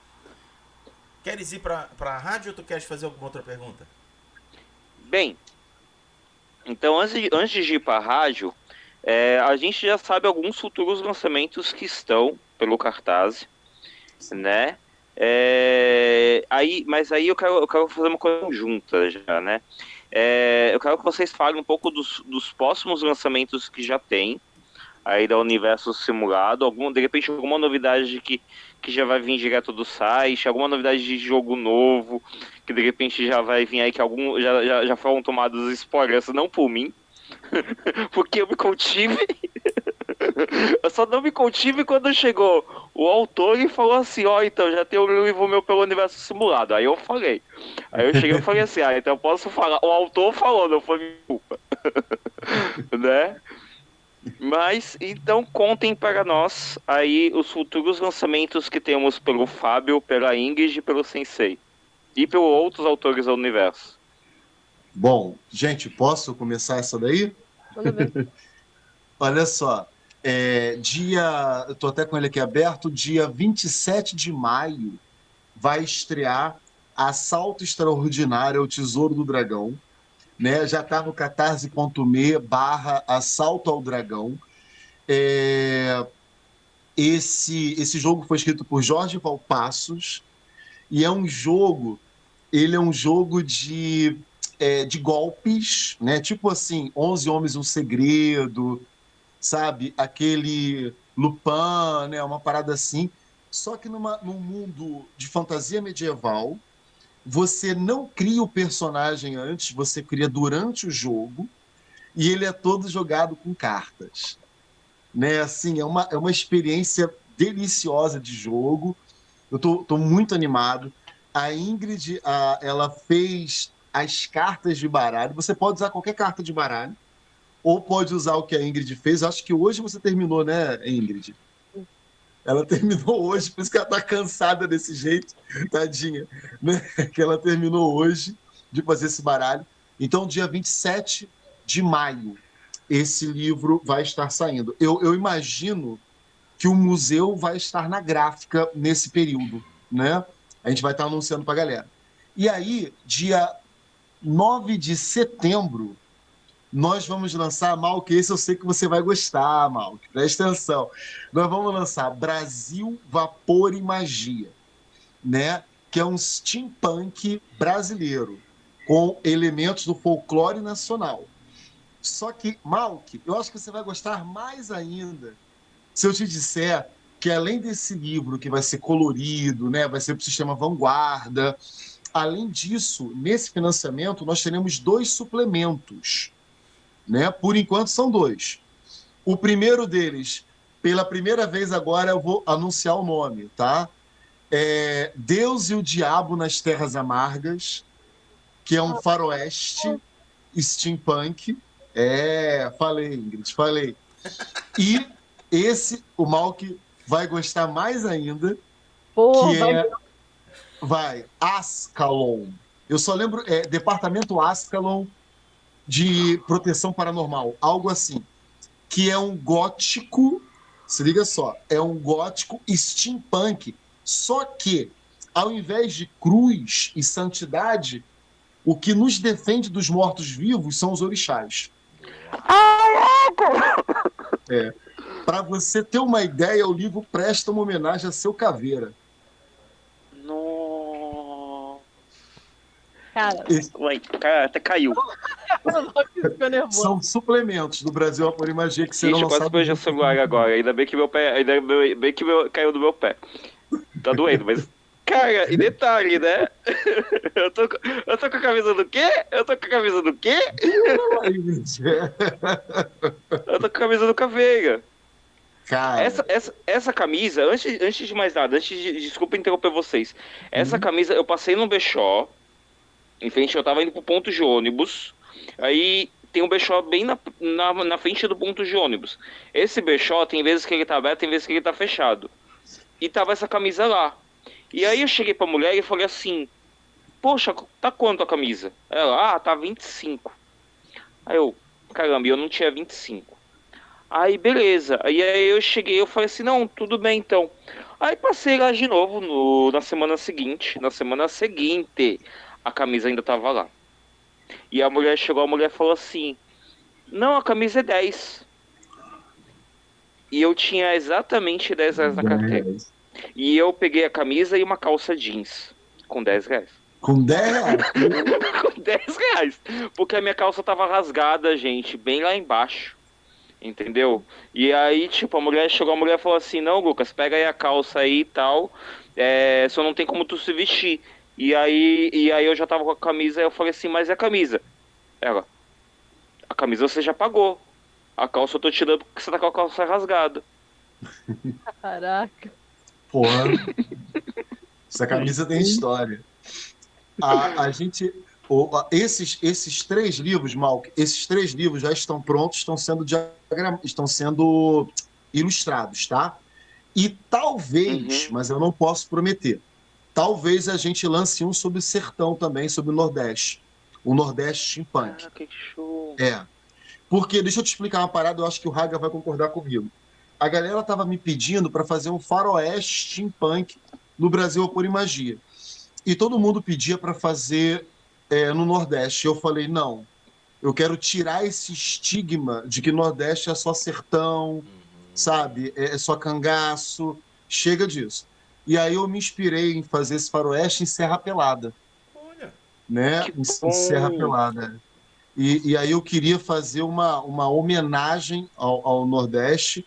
Queres ir pra rádio ou tu queres fazer alguma outra pergunta? Bem, então antes de ir pra rádio, a gente já sabe alguns futuros lançamentos que estão pelo cartaz, né? Mas aí eu quero fazer uma coisa conjunta já, né? Eu quero que vocês falem um pouco dos próximos lançamentos que já tem aí da Universo Simulado, de repente alguma novidade que já vai vir direto do site, alguma novidade de jogo novo, que de repente já vai vir aí, que já foram tomados spoilers, não por mim, porque eu me contive. Eu só não me contive quando chegou o autor e falou assim, então já tem um livro meu pelo Universo Simulado. Aí eu falei. Aí eu cheguei e falei assim, então eu posso falar. O autor falou, não foi minha culpa. Né? Mas, então contem para nós aí os futuros lançamentos que temos pelo Fábio, pela Ingrid e pelo Sensei. E pelos outros autores do universo. Bom, gente, posso começar essa daí? Manda ver. Olha só, eu tô até com ele aqui aberto, dia 27 de maio vai estrear Assalto Extraordinário ao Tesouro do Dragão, né? Já está no catarse.me/Assalto ao Dragão. Esse jogo foi escrito por Jorge Valpassos e ele é um jogo de golpes, né? Tipo assim, 11 Homens, um Segredo, sabe? Aquele Lupin, né? Uma parada assim. Só que num mundo de fantasia medieval, você não cria o personagem antes, você cria durante o jogo e ele é todo jogado com cartas. Né? Assim, é uma experiência deliciosa de jogo. Eu tô muito animado. A Ingrid, ela fez as cartas de baralho. Você pode usar qualquer carta de baralho ou pode usar o que a Ingrid fez. Acho que hoje você terminou, né, Ingrid? Ela terminou hoje, por isso que ela tá cansada desse jeito, tadinha, né? Que ela terminou hoje de fazer esse baralho. Então, dia 27 de maio, esse livro vai estar saindo. Eu imagino que o museu vai estar na gráfica nesse período, né? A gente vai estar anunciando pra galera. E aí, dia 9 de setembro, nós vamos lançar, Malk, esse eu sei que você vai gostar, Malk, presta atenção. Nós vamos lançar Brasil, Vapor e Magia, né? Que é um steampunk brasileiro, com elementos do folclore nacional. Só que, Malk, eu acho que você vai gostar mais ainda se eu te disser que além desse livro que vai ser colorido, né, vai ser para o sistema Vanguarda, além disso, nesse financiamento nós teremos 2 suplementos, né? Por enquanto são 2. O primeiro deles, pela primeira vez agora eu vou anunciar o nome, tá? Deus e o Diabo nas Terras Amargas, que é um faroeste steampunk. Falei, Ingrid, falei. E esse, o Malk vai gostar mais ainda, Pô, que vai Ascalon. Eu só lembro, Departamento Ascalon de Proteção Paranormal, algo assim, que é um gótico, se liga só, é um gótico steampunk, só que ao invés de cruz e santidade, o que nos defende dos mortos-vivos são os orixás. Para você ter uma ideia, o livro presta uma homenagem a seu caveira. Nossa. cara, Ué, cara, até caiu. ficou nervoso. São suplementos do Brasil Vapor e Magia que serão Gente, eu quase lançados. perdi o celular agora. Ainda bem que meu pé. Caiu do meu pé. Tá doendo, mas. Cara, e detalhe, né? Eu tô com a camisa do quê? Eu tô com a camisa do quê? Eu tô com a camisa do Caveira. Cara, Essa camisa, antes de mais nada, desculpa interromper vocês. Essa camisa eu passei no Brechó. Em frente, eu tava indo pro ponto de ônibus. Aí tem um brechó bem na frente do ponto de ônibus. Esse brechó tem vezes que ele tá aberto, tem vezes que ele tá fechado. E tava essa camisa lá. E aí eu cheguei pra mulher e falei assim: poxa, tá quanto a camisa? Ela, tá 25. Aí eu, caramba, eu não tinha 25. Aí beleza. Aí eu cheguei, eu falei assim: não, tudo bem então. Aí passei lá de novo na semana seguinte. Na semana seguinte, a camisa ainda tava lá. E a mulher chegou, a mulher falou assim: não, a camisa é 10. E eu tinha exatamente 10 reais na carteira. E eu peguei a camisa e uma calça jeans com 10 reais. Com 10 reais? Com 10 reais. Porque a minha calça tava rasgada, gente, bem lá embaixo. Entendeu? E aí, tipo, a mulher falou assim: não, Lucas, pega aí a calça aí e tal. Só não tem como tu se vestir. E aí eu já tava com a camisa, eu falei assim: mas e a camisa? Ela: a camisa você já pagou. A calça eu tô tirando porque você tá com a calça rasgada. Caraca. Porra. Essa camisa tem história. A gente. Esses 3 livros, Malk, esses 3 livros já estão prontos, estão sendo ilustrados, tá? E talvez, mas eu não posso prometer, talvez a gente lance um sobre o sertão também, sobre o Nordeste. O Nordeste Steampunk. Que show. Porque, deixa eu te explicar uma parada, eu acho que o Raga vai concordar comigo. A galera tava me pedindo para fazer um faroeste steampunk no Brasil Vapor e Magia. E todo mundo pedia para fazer no Nordeste. Eu falei, não, eu quero tirar esse estigma de que Nordeste é só sertão, sabe? É só cangaço. Chega disso. E aí eu me inspirei em fazer esse faroeste em Serra Pelada. Olha. Né? Em Serra Pelada. E aí eu queria fazer uma homenagem ao Nordeste,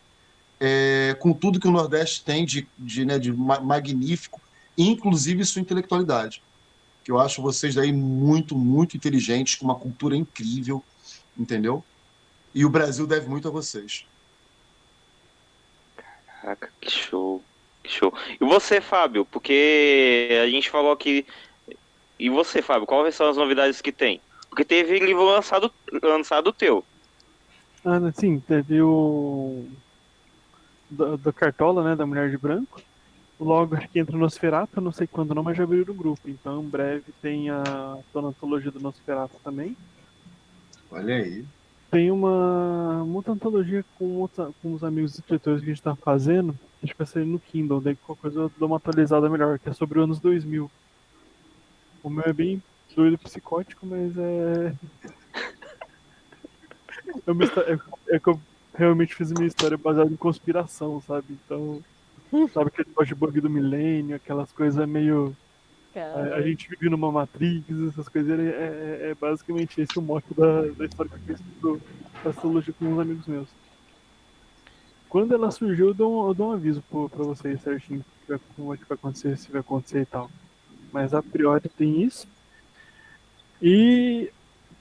com tudo que o Nordeste tem de magnífico, inclusive sua intelectualidade. Que eu acho vocês daí muito, muito inteligentes, com uma cultura incrível, entendeu? E o Brasil deve muito a vocês. Caraca, que show. Que show. E você, Fábio? Porque a gente falou aqui. E você, Fábio, quais são as novidades que tem? Porque teve livro lançado teu. Sim, teve o da Cartola, né, da Mulher de Branco. Logo que entra o Nosferatu, não sei quando não, mas já abriu o grupo. Então, em breve tem a antologia do Nosferatu também. Olha aí. Tem uma antologia com os amigos escritores que a gente tá fazendo, Acho que vai sair no Kindle, daí qualquer coisa eu dou uma atualizada melhor, que é sobre os anos 2000. O meu é bem doido psicótico, mas é uma história, é que eu realmente fiz minha história baseada em conspiração, sabe? Então, sabe aquele negócio de bug do milênio, aquelas coisas meio. A Cara, gente vive numa Matrix, essas coisas. É basicamente esse o mote da história que eu fiz pra astrologia com uns amigos meus. Quando ela surgiu, eu dou um aviso pra vocês certinho como é que vai acontecer, se vai acontecer e tal. Mas a priori tem isso. E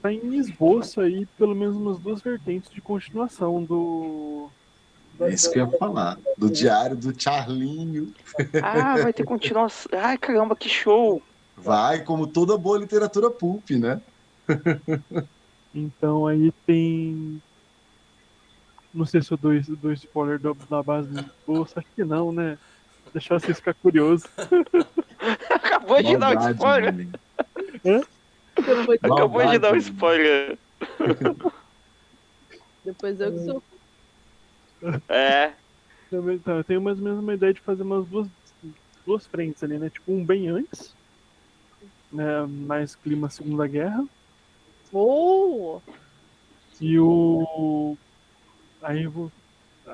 tá em esboço aí pelo menos umas duas vertentes de continuação do. É isso que eu ia falar. Do diário do Charlinho. Ah, vai ter continuação. Ai, caramba, que show! Vai, como toda boa literatura pulp, né? Então aí tem. Não sei se eu dou spoiler da base do bolso, acho que não, né? Deixar vocês ficar curiosos. Acabou de dar um Maldade, spoiler. homem. depois, Acabou de dar um Maldade. spoiler. depois eu que sou. É. Então, eu tenho mais ou menos uma ideia de fazer umas duas frentes ali, né? Tipo, um bem antes, né? Mais clima Segunda Guerra. Oh! E o. Aí eu vou.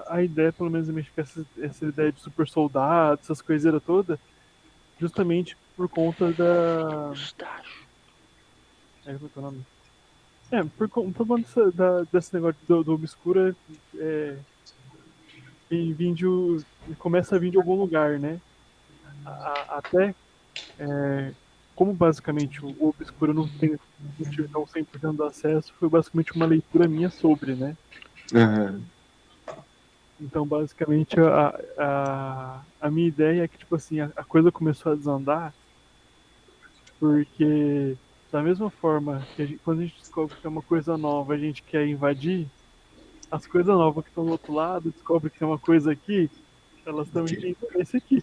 A ideia, pelo menos, é mexer com essa ideia de super soldado, essas coiseiras todas, justamente por conta da. Como é que é o nome? Por conta desse negócio do obscura começa a vir de algum lugar, né? Até como basicamente o obscura não tive tão 100% do acesso, foi basicamente uma leitura minha sobre, né? Uhum. Então, basicamente, a minha ideia é que, tipo assim, a coisa começou a desandar porque, da mesma forma que quando a gente descobre que é uma coisa nova, a gente quer invadir, as coisas novas que estão do outro lado descobrem que tem uma coisa aqui, elas também têm interesse aqui.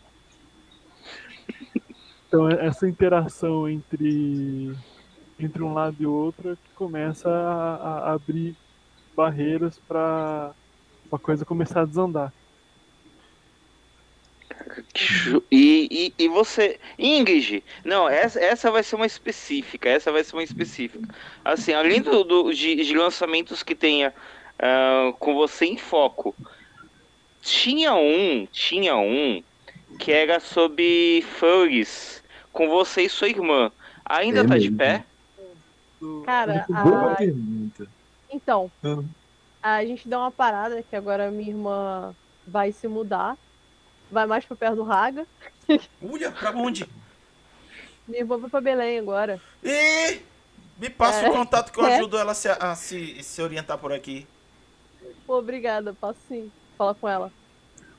Então, essa interação entre um lado e outro é que começa a abrir barreiras para a coisa começar a desandar. E você, Ingrid, não, essa vai ser uma específica, essa vai ser uma específica. Assim, além de lançamentos que tenha com você em foco, tinha um que era sobre furries, com você e sua irmã. Ainda tá de mesmo. pé? Cara, Boa pergunta. então, Hum. a gente deu uma parada que agora minha irmã vai se mudar. Vai mais pra perto do Raga. Uia, pra onde? Minha irmã vai pra Belém agora. E me passa o contato que eu É. ajudo ela a se orientar por aqui. Pô, obrigada, posso sim falar com ela.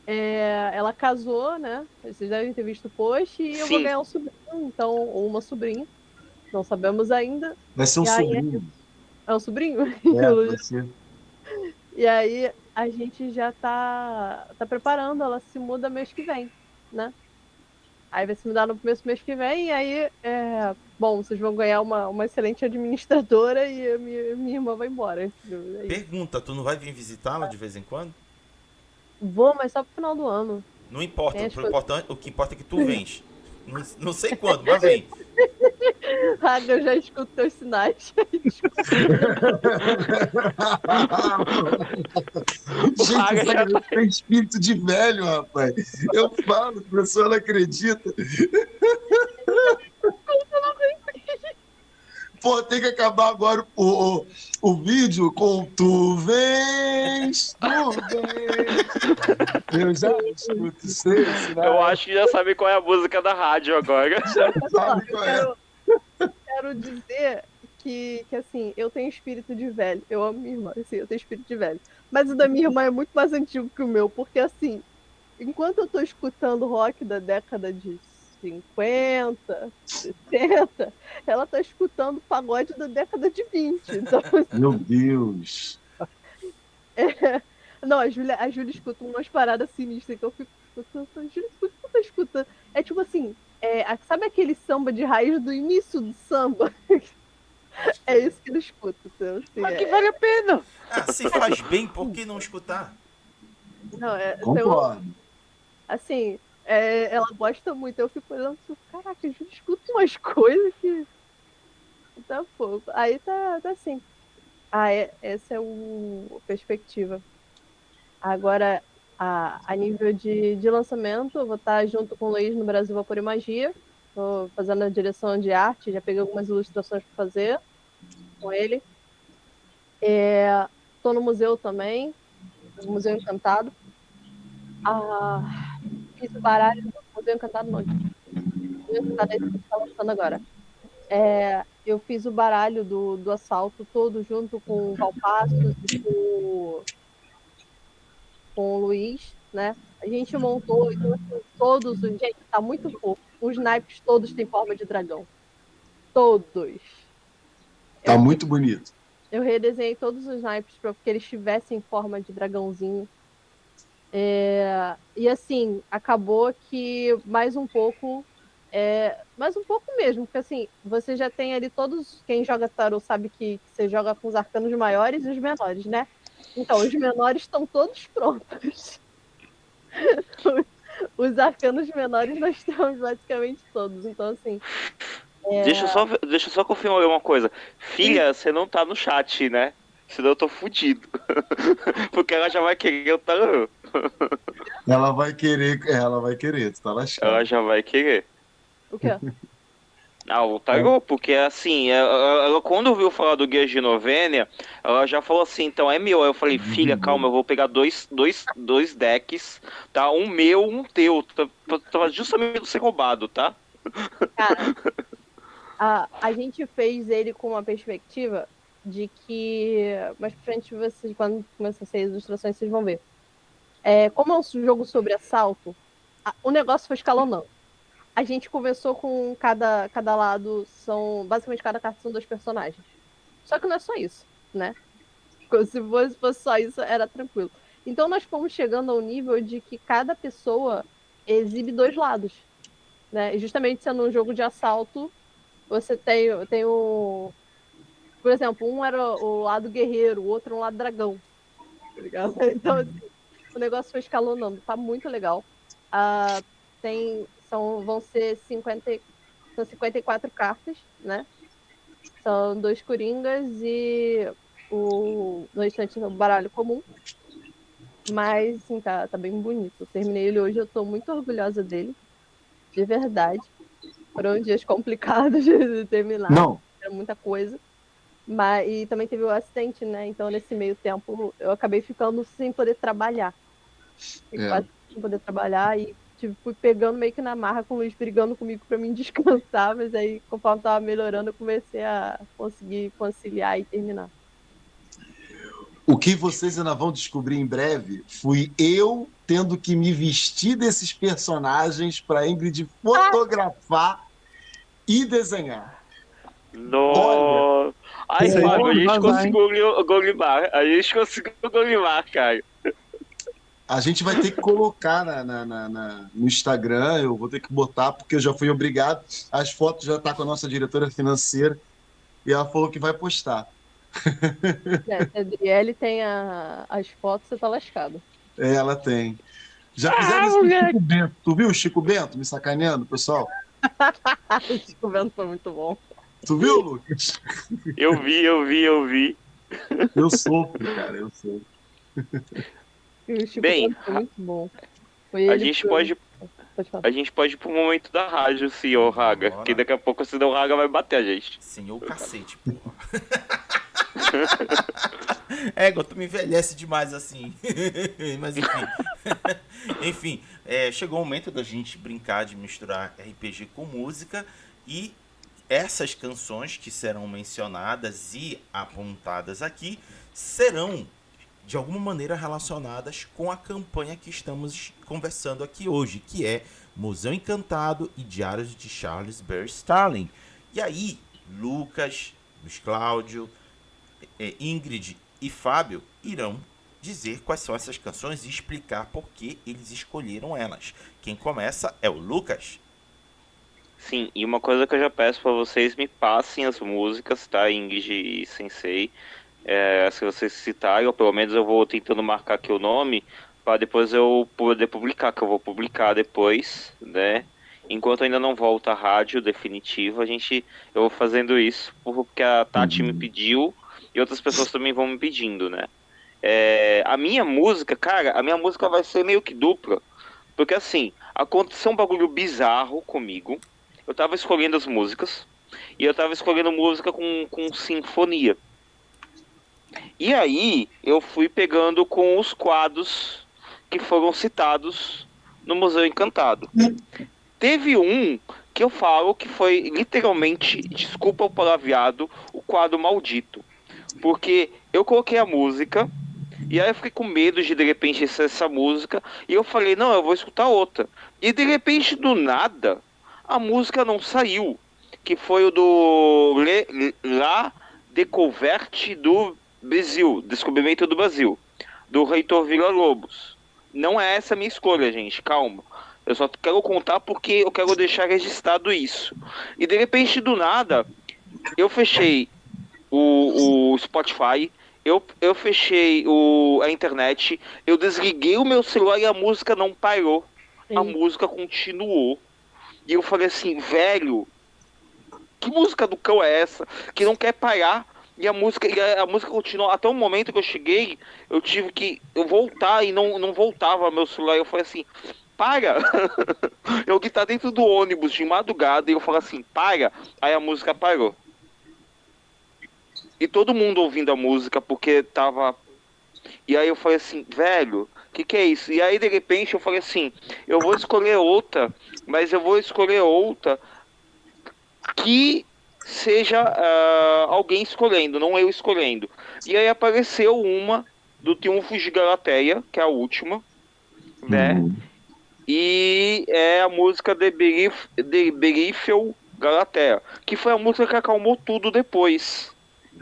Ela casou, né? Vocês devem ter visto o post e eu vou Sim. ganhar um sobrinho, então, ou uma sobrinha. Não sabemos ainda. Vai ser um E aí, sobrinho. é um sobrinho? Vai ser. E aí a gente já tá preparando, ela se muda mês que vem, né? Aí vai se mudar no começo do mês que vem, e aí, bom, vocês vão ganhar uma excelente administradora e a minha irmã vai embora. entendeu? Aí, Pergunta, tu não vai vir visitá-la de vez em quando? vou, mas só pro final do ano. Não importa, Tem as o que importa é que tu vens. Não sei quando, mas vem. Raga, eu já escuto teus sinais. Gente, isso aí tem espírito de velho, rapaz. Eu falo, a pessoa não acredita. Pô, tem que acabar agora o vídeo com tu vens. Eu já escuto isso. Eu acho que já sabe qual é a música da rádio agora. Sabe qual é? Quero dizer que assim, eu tenho espírito de velho. Eu amo minha irmã, assim, eu tenho espírito de velho. Mas o da minha irmã é muito mais antigo que o meu, porque assim, enquanto eu tô escutando rock da década de 50, 60, ela tá escutando pagode da década de 20. Então, Meu Deus. não, a Júlia escuta umas paradas sinistras que eu fico escutando. Júlia, por que tu tá escutando? É tipo assim, sabe aquele samba de raiz do início do samba? É isso que ele escuta. Então, assim, Mas que vale a pena. Ah, se faz bem, por que não escutar? Não, Concordo. Assim, ela gosta muito. Eu fico olhando, tipo, caraca, eu escuto umas coisas que tá fogo. Aí tá assim. Essa é o perspectiva. Agora, a nível de lançamento, eu vou estar junto com o Luiz no Brasil Vapor e Magia. Estou fazendo a direção de arte, já peguei algumas ilustrações para fazer com ele. Estou no museu também, no Museu Encantado. Fiz o baralho do Museu Encantado, não. Museu Encantado é esse que está lançando agora. Eu fiz o baralho do assalto todo junto com o Valpassos e com o Luiz, né? A gente montou, então, assim, todos os. Gente, tá muito fofo. Os naipes todos têm forma de dragão. Todos. Tá Eu, muito bonito. eu redesenhei todos os naipes para que eles tivessem forma de dragãozinho. E assim, acabou que mais um pouco mesmo, porque assim, você já tem ali todos, quem joga tarô sabe que você joga com os arcanos maiores e os menores, né? Então, os menores estão todos prontos. Os arcanos menores nós temos basicamente todos. Então, assim. Deixa eu só confirmar uma coisa. Filha, você não tá no chat, né? Senão eu tô fudido. Porque ela já vai querer o tarô. Ela vai querer, tu tá lascado. Ela já vai querer. O quê? Ah, o tarô, porque assim, ela quando ouviu falar do Guia de Novênia, ela já falou assim, então é meu. Aí eu falei, filha, calma, eu vou pegar dois decks, tá? Um meu, um teu. Tá justamente ser roubado, tá? Cara, a gente fez ele com uma perspectiva de que. Mais pra frente, vocês, quando começar a sair as ilustrações, vocês vão ver. Como é um jogo sobre assalto, o negócio foi escalonando. A gente conversou com cada lado, basicamente cada carta são dois personagens. Só que não é só isso, né? Se fosse só isso, era tranquilo. Então nós fomos chegando ao nível de que cada pessoa exibe dois lados, né? E justamente sendo um jogo de assalto, você tem o. Por exemplo, um era o lado guerreiro, o outro um lado dragão. Tá ligado? Então, assim, o negócio foi escalonando, tá muito legal. Vão ser 54 cartas, né? São dois coringas e no restante é o baralho comum. Mas, assim, tá bem bonito. Eu terminei ele hoje, eu tô muito orgulhosa dele. De verdade. Foram dias complicados de terminar. Não, Era muita coisa. E também teve o acidente, né? Então, nesse meio tempo, eu acabei ficando sem poder trabalhar. Fiquei quase sem poder trabalhar e fui pegando meio que na marra com o Luiz brigando comigo para mim descansar, mas aí, conforme tava melhorando, eu comecei a conseguir conciliar e terminar. o que vocês ainda vão descobrir em breve fui eu tendo que me vestir desses personagens para Ingrid fotografar e desenhar. No... Ai, Isso aí Fábio, a pode gente vazar, hein? conseguiu o Golimar. A gente conseguiu o Golimar, cara. A gente vai ter que colocar no Instagram, eu vou ter que botar, porque eu já fui obrigado. As fotos já tá com a nossa diretora financeira e ela falou que vai postar. Se a Adriele tem as fotos, você tá lascado. Ela tem. Já fizeram isso com o Chico Bento. Tu viu o Chico Bento me sacaneando, pessoal? O Chico Bento foi muito bom. Tu viu, Lucas? Eu vi. Eu sofro, cara, eu sofro. E o Chico Bem, Bento foi muito bom. Foi a ele gente que- pode falar. A gente pode ir pro momento da rádio, senhor Raga. Bora. Que daqui a pouco, senão o Raga vai bater a gente. Senhor cacete, porra. Tu me envelhece demais assim. Mas enfim. Enfim, chegou o momento da gente brincar de misturar RPG com música. E essas canções que serão mencionadas e apontadas aqui serão de alguma maneira relacionadas com a campanha que estamos conversando aqui hoje, que é Museu Encantado e Diários de Charles Bear Starling. E aí, Lucas, Luiz Cláudio, Ingrid e Fábio irão dizer quais são essas canções e explicar por que eles escolheram elas. Quem começa é o Lucas. Sim, e uma coisa que eu já peço pra vocês, me passem as músicas, tá, Ingrid e Sensei. Se vocês citarem, ou pelo menos eu vou tentando marcar aqui o nome, para depois eu poder publicar, que eu vou publicar depois, né? Enquanto ainda não volta a rádio definitiva, eu vou fazendo isso porque a Tati me pediu e outras pessoas também vão me pedindo, né? A minha música, cara, a minha música vai ser meio que dupla, porque assim, aconteceu um bagulho bizarro comigo. Eu tava escolhendo as músicas e eu tava escolhendo música com sinfonia. E aí eu fui pegando com os quadros que foram citados no Museu Encantado. Teve um que eu falo que foi literalmente, desculpa o palavreado, o quadro maldito. Porque eu coloquei a música e aí eu fiquei com medo de repente ser essa música e eu falei, não, eu vou escutar outra. E de repente, do nada, a música não saiu. Que foi o do La Découverte do Brasil, Descobrimento do Brasil, do Heitor Villa-Lobos. Não é essa a minha escolha, gente, calma. Eu só quero contar porque eu quero deixar registrado isso. E de repente, do nada, eu fechei o Spotify, eu fechei a internet, eu desliguei o meu celular e a música não parou. A música continuou. E eu falei assim, velho, que música do cão é essa? Que não quer parar. E a música continuou. Até o momento que eu cheguei, eu tive que voltar e não voltava meu celular. Eu falei assim, para! Eu que tá dentro do ônibus de madrugada e eu falo assim, para! Aí a música parou. E todo mundo ouvindo a música porque tava... E aí eu falei assim, velho, que é isso? E aí de repente eu falei assim, eu vou escolher outra, mas eu vou escolher outra que seja alguém escolhendo, não eu escolhendo. E aí apareceu uma do Triunfo de Galateia, que é a última, né? E é a música de Berifel Galateia, que foi a música que acalmou tudo depois.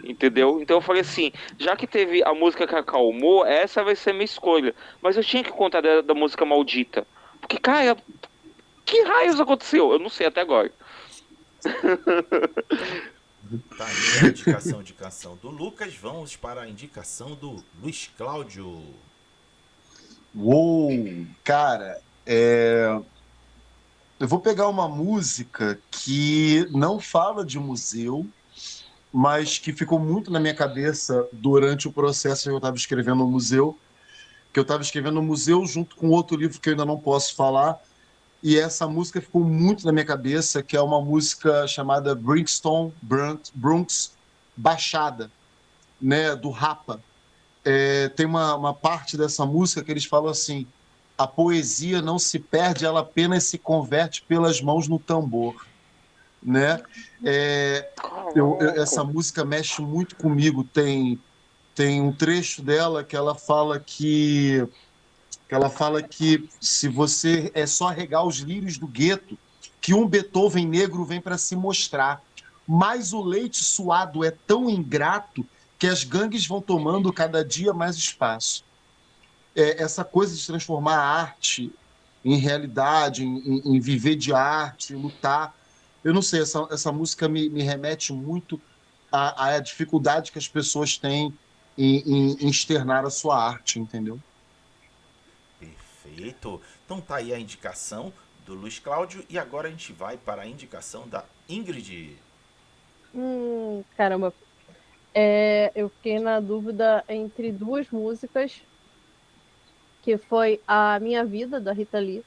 Entendeu? Então eu falei assim, já que teve a música que acalmou, essa vai ser minha escolha. Mas eu tinha que contar da música maldita. Porque, cara, que raios aconteceu? Eu não sei até agora. Tá aí a indicação de canção do Lucas. Vamos para a indicação do Luiz Cláudio. Uou, cara, eu vou pegar uma música que não fala de museu, mas que ficou muito na minha cabeça durante o processo que eu estava escrevendo no museu, que eu estava escrevendo no museu junto com outro livro que eu ainda não posso falar, e essa música ficou muito na minha cabeça, que é uma música chamada Brixton Bronx Baixada, né, do Rapa. Tem uma parte dessa música que eles falam assim, a poesia não se perde, ela apenas se converte pelas mãos no tambor, né? Essa música mexe muito comigo. Tem um trecho dela que ela fala que se você é só regar os lírios do gueto, que um Beethoven negro vem para se mostrar. Mas o leite suado é tão ingrato que as gangues vão tomando cada dia mais espaço. Essa coisa de transformar a arte em realidade, em viver de arte, lutar. Eu não sei, essa música me remete muito à dificuldade que as pessoas têm em externar a sua arte, entendeu? Perfeito. Então tá aí a indicação do Luiz Cláudio. E agora a gente vai para a indicação da Ingrid. Caramba. Eu fiquei na dúvida entre duas músicas, que foi A Minha Vida, da Rita Lee,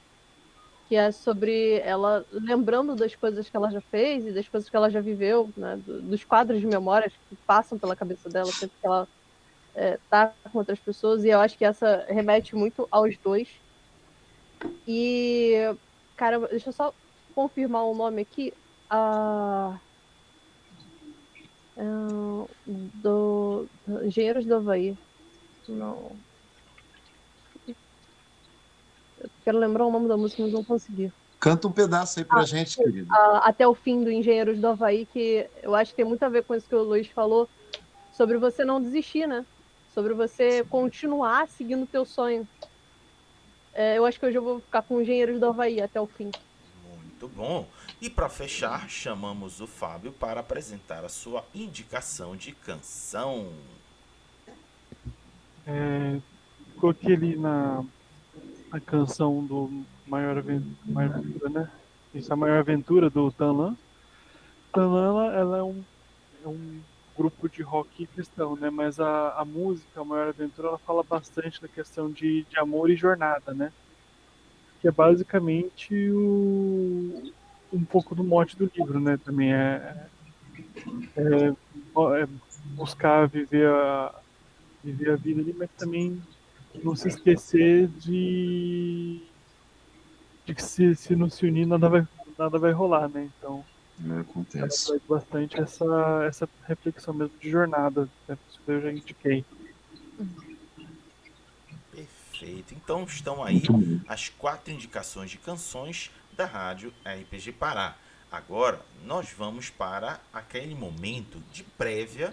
que é sobre ela lembrando das coisas que ela já fez e das coisas que ela já viveu, né, dos quadros de memórias que passam pela cabeça dela sempre que ela tá com outras pessoas, e eu acho que essa remete muito aos dois. E, cara, deixa eu só confirmar o nome aqui. Do Engenheiros do Havaí. Não. Eu quero lembrar o nome da música, mas não consegui. Canta um pedaço aí pra gente, querido. Até o Fim, do Engenheiros do Havaí, que eu acho que tem muito a ver com isso que o Luiz falou, sobre você não desistir, né? Sobre você continuar seguindo o teu sonho. Eu acho que hoje eu vou ficar com Engenheiros do Havaí até o fim. Muito bom. E para fechar, chamamos o Fábio para apresentar a sua indicação de canção. Coloquei ali na a canção do Maior Aventura, né? Isso é a Maior Aventura do Tanlan. Tanlan, ela é um grupo de rock cristão, né? Mas a música, a Maior Aventura, ela fala bastante da questão de amor e jornada, né? Que é basicamente um pouco do mote do livro, né? Também é buscar viver a vida ali, mas também não se esquecer de que se não se unir nada vai rolar, né? Então ela Acontece. traz bastante essa reflexão mesmo de jornada, né? Isso que eu já indiquei. Perfeito. Então estão aí Muito bom. as 4 indicações de canções da rádio RPG Pará. Agora nós vamos para aquele momento de prévia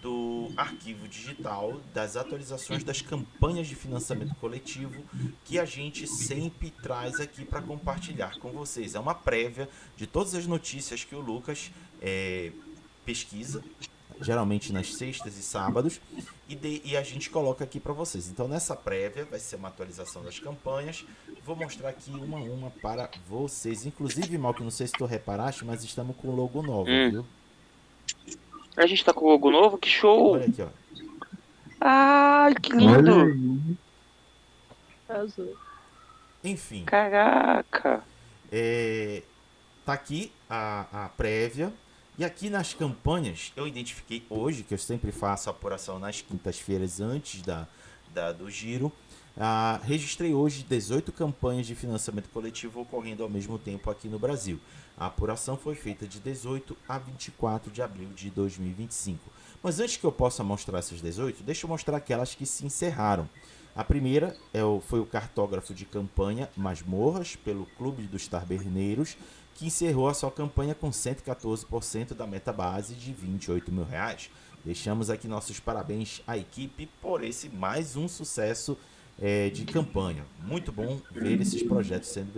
do arquivo digital das atualizações das campanhas de financiamento coletivo que a gente sempre traz aqui para compartilhar com vocês. É uma prévia de todas as notícias que o Lucas pesquisa, geralmente nas sextas e sábados, e a gente coloca aqui para vocês. Então nessa prévia vai ser uma atualização das campanhas. Vou mostrar aqui uma a uma para vocês. Inclusive, Mal, que não sei se tu reparaste, mas estamos com o logo novo, viu? A gente tá com o logo novo? Que show! Olha aqui, ó. Ai, que Olha lindo! aí. Azul. Enfim, Caraca! tá aqui a prévia. E aqui nas campanhas, eu identifiquei hoje, que eu sempre faço a apuração nas quintas-feiras antes do giro, registrei hoje 18 campanhas de financiamento coletivo ocorrendo ao mesmo tempo aqui no Brasil. A apuração foi feita de 18 a 24 de abril de 2025. Mas antes que eu possa mostrar essas 18, deixa eu mostrar aquelas que se encerraram. A primeira foi o cartógrafo de campanha Masmorras, pelo Clube dos Taberneiros, que encerrou a sua campanha com 114% da metabase de R$28 mil. Deixamos aqui nossos parabéns à equipe por esse mais um sucesso de campanha. Muito bom ver esses projetos sendo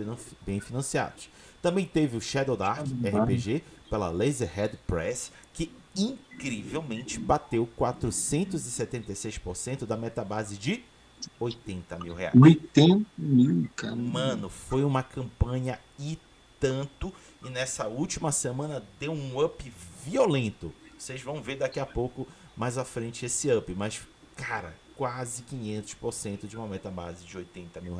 bem financiados. Também teve o Shadow Dark RPG pela Laserhead Press, que incrivelmente bateu 476% da metabase de R$80 mil. 80 mil, cara. Mano, foi uma campanha e tanto, e nessa última semana deu um up violento. Vocês vão ver daqui a pouco, mais à frente, esse up. Mas, cara, quase 500% de uma metabase de R$80 mil.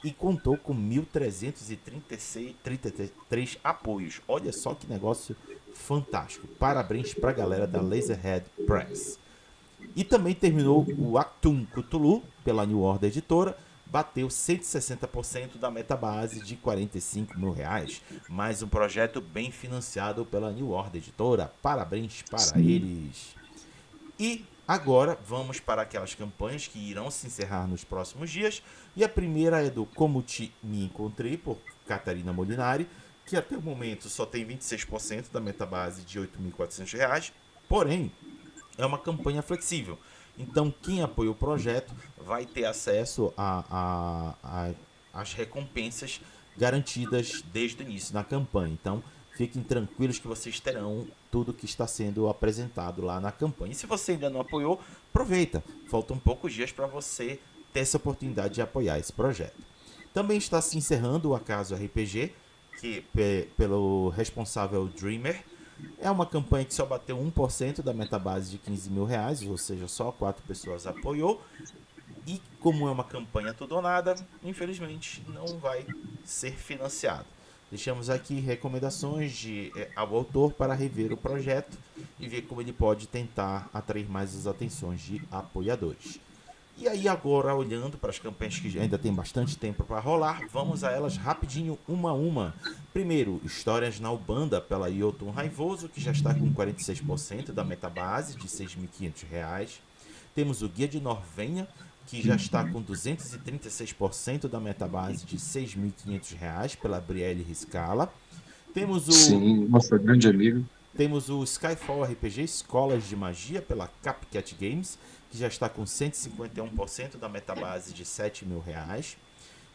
E contou com 1.333 apoios. Olha só que negócio fantástico. Parabéns pra galera da Laserhead Press. E também terminou o Actum Cthulhu, pela New Order Editora, bateu 160% da metabase de R$45 mil. Mais um projeto bem financiado pela New Order Editora. Parabéns para eles. E agora vamos para aquelas campanhas que irão se encerrar nos próximos dias. E a primeira é do Como Te Me Encontrei, por Catarina Molinari, que até o momento só tem 26% da metabase de R$8.400. Porém, é uma campanha flexível. Então, quem apoia o projeto vai ter acesso às recompensas garantidas desde o início da campanha. Então, fiquem tranquilos que vocês terão tudo que está sendo apresentado lá na campanha. E se você ainda não apoiou, aproveita. Faltam poucos dias para você ter essa oportunidade de apoiar esse projeto. Também está se encerrando o Acaso RPG, que pelo responsável Dreamer. É uma campanha que só bateu 1% da metabase de R$15 mil, ou seja, só 4 pessoas apoiou. E como é uma campanha tudo ou nada, infelizmente não vai ser financiado. Deixamos aqui recomendações ao autor para rever o projeto e ver como ele pode tentar atrair mais as atenções de apoiadores. E aí agora, olhando para as campanhas que ainda tem bastante tempo para rolar, vamos a elas rapidinho, uma a uma. Primeiro, Histórias na Ubanda, pela Yotun Raivoso, que já está com 46% da metabase de R$6.500. Temos o Guia de Norvenha, que já está com 236% da metabase de R$6.500, pela Brielle Riscala. Temos Sim, nossa grande amiga. Temos o Skyfall RPG Escolas de Magia, pela Capcat Games, que já está com 151% da metabase de R$7 mil.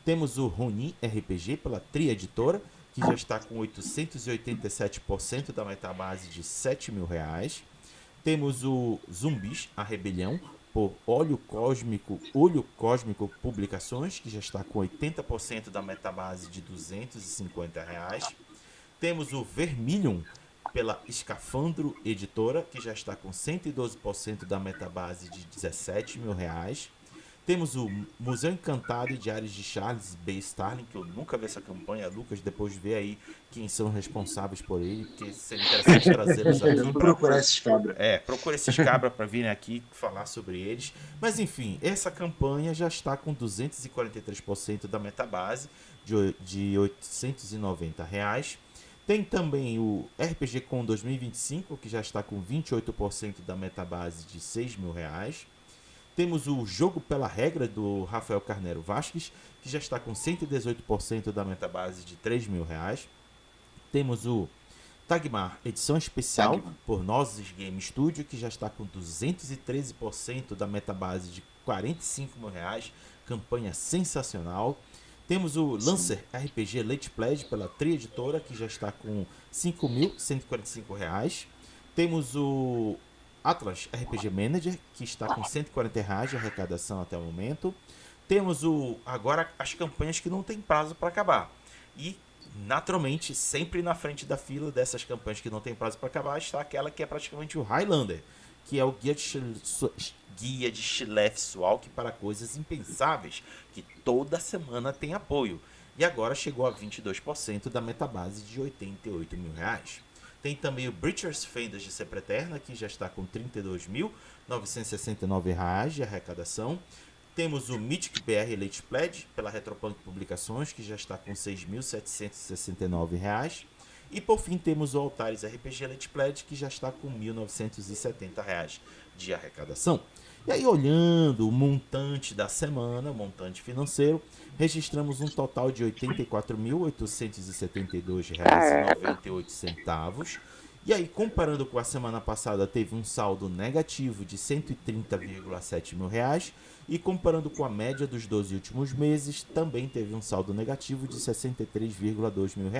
Temos o Ronin RPG, pela Tri Editora, que já está com 887% da metabase de R$7 mil. Temos o Zumbis, a Rebelião, por Olho Cósmico Publicações, que já está com 80% da metabase de R$250. Temos o Vermilion, pela Escafandro Editora, que já está com 112% da metabase de R$17.000. Temos o Museu Encantado e Diários de Charles B. Starling, que eu nunca vi essa campanha, Lucas, depois vê aí quem são responsáveis por ele, porque seria interessante trazê-los aqui. Procurar esses cabras. Procura esses cabras para virem aqui falar sobre eles. Mas enfim, essa campanha já está com 243% da metabase de R$890. Tem também o RPG Com 2025, que já está com 28% da metabase de R$6.000. Temos o Jogo pela Regra, do Rafael Carneiro Vasques, que já está com 118% da metabase de R$3.000. Temos o Tagmar, edição especial, por Nozes Game Studio, que já está com 213% da metabase de R$45.000. Campanha sensacional. Temos o Lancer RPG Late Pledge pela Tri Editora, que já está com R$5.145. Temos o Atlas RPG Manager, que está com R$140 de arrecadação até o momento. Temos agora as campanhas que não tem prazo para acabar. E, naturalmente, sempre na frente da fila dessas campanhas que não tem prazo para acabar está aquela que é praticamente o Highlander, que é o Guia de Schleswig para coisas impensáveis, que toda semana tem apoio. E agora chegou a 22% da metabase de R$88.000. Tem também o Breachers Fendas de Sempreterna, que já está com R$32.969 de arrecadação. Temos o Mythic BR Late Pledge, pela Retropunk Publicações, que já está com R$6.769. E por fim temos o Altares RPG Late Pledge, que já está com R$1.970 de arrecadação. E aí, olhando o montante da semana, o montante financeiro, registramos um total de R$84.872,98. E aí, comparando com a semana passada, teve um saldo negativo de R$130,7 mil. E comparando com a média dos 12 últimos meses, também teve um saldo negativo de R$63,2 mil.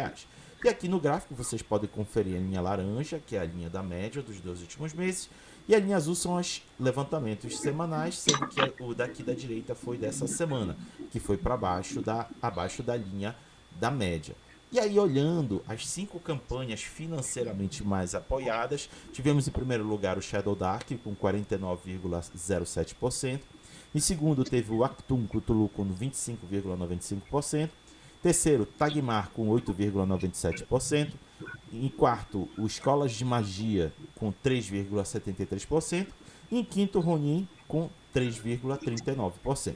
E aqui no gráfico vocês podem conferir a linha laranja, que é a linha da média dos 12 últimos meses, e a linha azul são os levantamentos semanais, sendo que o daqui da direita foi dessa semana, que foi para abaixo da linha da média. E aí, olhando as 5 campanhas financeiramente mais apoiadas, tivemos em primeiro lugar o Shadow Dark com 49,07%. Em segundo, teve o Actum Cthulhu com 25,95%. Terceiro, Tagmar com 8,97%. Em quarto, o Escolas de Magia com 3,73%. E em quinto, Ronin com 3,39%.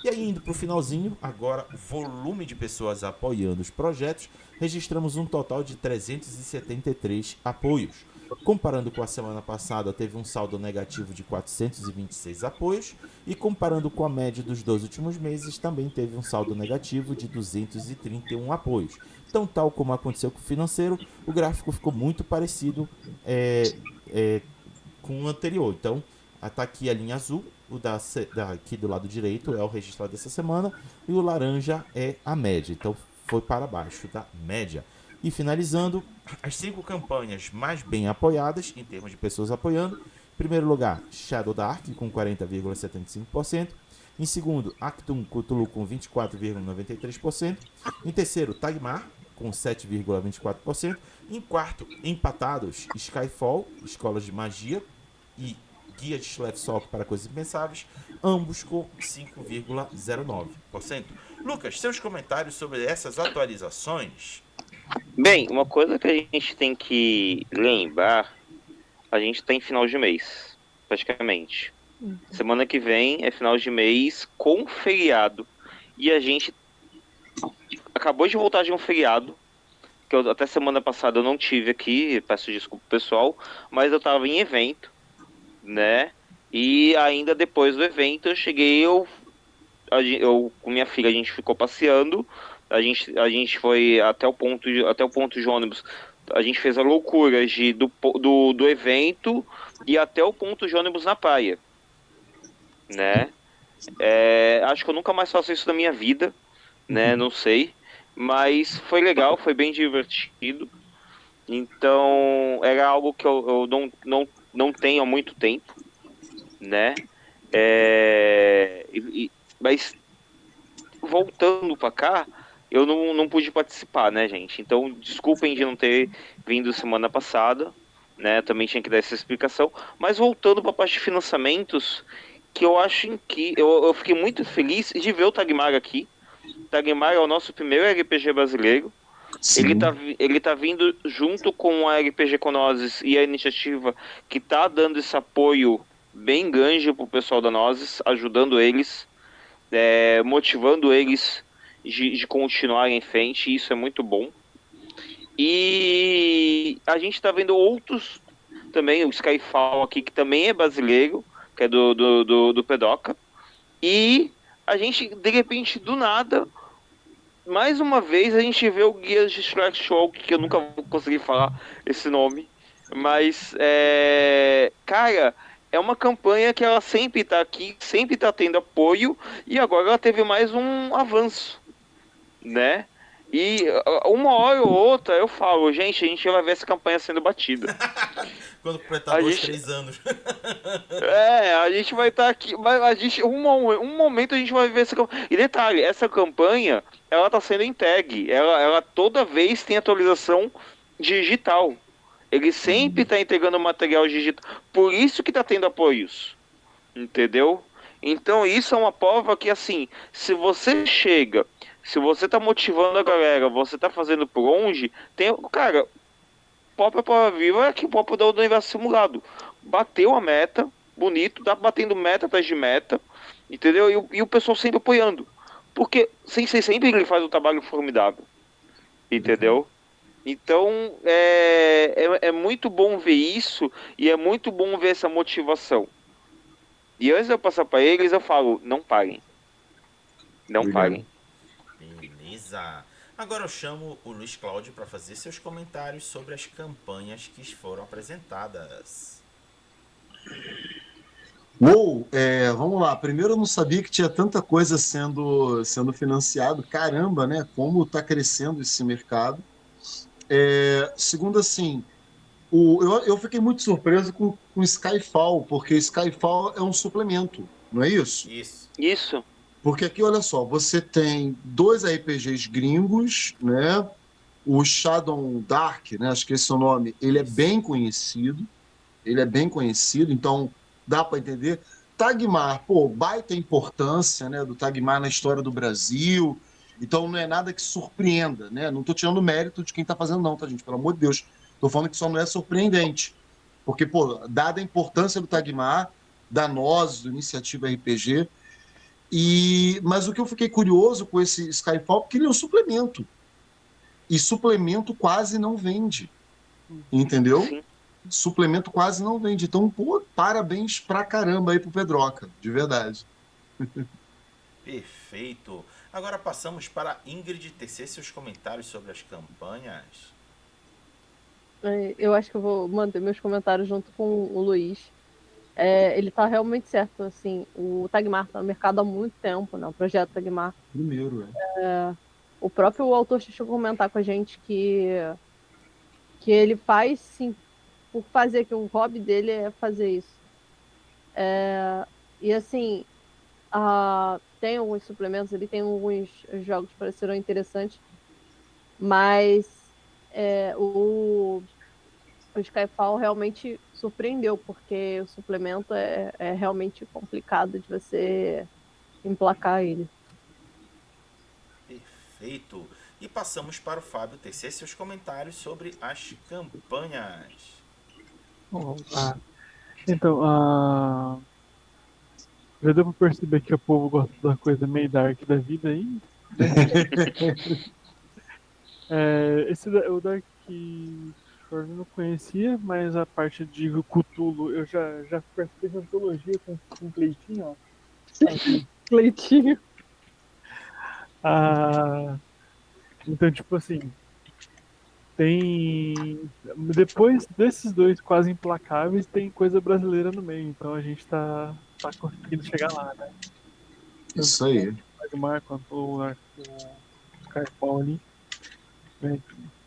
E aí, indo para o finalzinho, agora o volume de pessoas apoiando os projetos, registramos um total de 373 apoios. Comparando com a semana passada, teve um saldo negativo de 426 apoios. E comparando com a média dos 12 últimos meses, também teve um saldo negativo de 231 apoios. Então, tal como aconteceu com o financeiro, o gráfico ficou muito parecido com o anterior. Então, está aqui a linha azul, aqui do lado direito é o registrado dessa semana, e o laranja é a média. Então, foi para baixo da média. E finalizando, as 5 campanhas mais bem apoiadas, em termos de pessoas apoiando. Em primeiro lugar, Shadow Dark, com 40,75%. Em segundo, Actum Cthulhu, com 24,93%. Em terceiro, Tagmar, com 7,24%. Em quarto, empatados, Skyfall, Escolas de Magia e Guia de Schleswig para Coisas Impensáveis, ambos com 5,09%. Lucas, seus comentários sobre essas atualizações? Bem, uma coisa que a gente tem que lembrar, a gente está em final de mês, praticamente. Semana que vem é final de mês com feriado. E a gente acabou de voltar de um feriado, que até semana passada eu não tive aqui, peço desculpa pessoal, mas eu estava em evento, né? E ainda depois do evento eu cheguei, eu com minha filha, a gente ficou passeando. A gente foi até o ponto de ônibus. A gente fez a loucura do evento e até o ponto de ônibus na praia, né? Acho que eu nunca mais faço isso na minha vida, né? Não sei, mas foi legal, foi bem divertido. Então era algo que eu não tenho há muito tempo, né? Mas voltando pra cá, eu não pude participar, né, gente? Então, desculpem de não ter vindo semana passada, né? Também tinha que dar essa explicação. Mas voltando pra parte de financiamentos, que eu acho que eu fiquei muito feliz de ver o Tagmar aqui. O Tagmar é o nosso primeiro RPG brasileiro. Sim. Ele tá vindo junto com a RPG Conozes e a iniciativa que tá dando esse apoio bem grande pro pessoal da Nozes, ajudando eles, motivando eles de continuarem em frente, e isso é muito bom. E a gente tá vendo outros também, o Skyfall aqui, que também é brasileiro, que é do Pedoca. E a gente, de repente, do nada, mais uma vez a gente vê o Guias de Shrek Show, que eu nunca vou conseguir falar esse nome. Mas, cara, é uma campanha que ela sempre tá aqui, sempre tá tendo apoio, e agora ela teve mais um avanço, né? E uma hora ou outra eu falo, gente, a gente vai ver essa campanha sendo batida. Quando completar A 2, gente- 3 anos. a gente vai estar aqui, mas um momento a gente vai ver essa campanha. E detalhe, essa campanha, ela tá sendo entregue, ela toda vez tem atualização digital. Ele sempre tá entregando material digital, por isso que tá tendo apoios, entendeu? Então isso é uma prova que, assim, se você tá motivando a galera, você tá fazendo por onde, cara, própria prova viva é que o próprio do universo simulado. Bateu a meta, bonito, tá batendo meta atrás de meta, entendeu? E o pessoal sempre apoiando. Porque Sensei sempre ele faz um trabalho formidável, entendeu? Então é muito bom ver isso e é muito bom ver essa motivação. E antes de eu passar para eles, eu falo: não parem. Não Obrigado. parem. Beleza. Agora eu chamo o Luiz Cláudio para fazer seus comentários sobre as campanhas que foram apresentadas. Uou, vamos lá. Primeiro, eu não sabia que tinha tanta coisa sendo financiado. Caramba, né? Como está crescendo esse mercado. Segundo, assim, eu fiquei muito surpreso com Skyfall, porque Skyfall é um suplemento, não é isso? Isso. Isso. Porque aqui, olha só, você tem 2 RPGs gringos, né? O Shadow Dark, né? Acho que esse é o nome. Ele é Isso. bem conhecido. Ele é bem conhecido, então dá para entender. Tagmar, pô, baita importância, né, do Tagmar na história do Brasil. Então não é nada que surpreenda, né? Não estou tirando mérito de quem está fazendo, não, tá, gente? Pelo amor de Deus. Estou falando que só não é surpreendente. Porque, pô, dada a importância do Tagmar, da nós, do Iniciativa RPG. Mas o que eu fiquei curioso com esse Skyfall, porque ele é um suplemento. E suplemento quase não vende. Entendeu? Sim. Suplemento quase não vende. Então, pô, parabéns pra caramba aí pro Pedroca, de verdade. Perfeito. Agora passamos para Ingrid tecer seus comentários sobre as campanhas. Eu acho que eu vou manter meus comentários junto com o Luiz. Ele tá realmente certo, assim, o Tagmar tá no mercado há muito tempo, né? O projeto Tagmar. Primeiro, O próprio autor chegou a comentar com a gente que ele faz, sim, por fazer, que o hobby dele é fazer isso. E assim, tem alguns suplementos, ele tem alguns jogos que pareceram interessantes, mas o Skyfall realmente surpreendeu, porque o suplemento é realmente complicado de você emplacar ele. Perfeito. E passamos para o Fábio tecer seus comentários sobre as campanhas. Tá. Então, já deu pra perceber que o povo gosta da coisa meio dark da vida aí, né? O Dark Shore eu não conhecia, mas a parte de Cthulhu eu já participei de antologia com Cleitinho, ó. Cleitinho. Então, tipo assim, tem. Depois desses dois quase implacáveis, tem coisa brasileira no meio, então a gente tá conseguindo chegar lá, né? isso aí. O Magmar quanto o Skyfall ali. Né?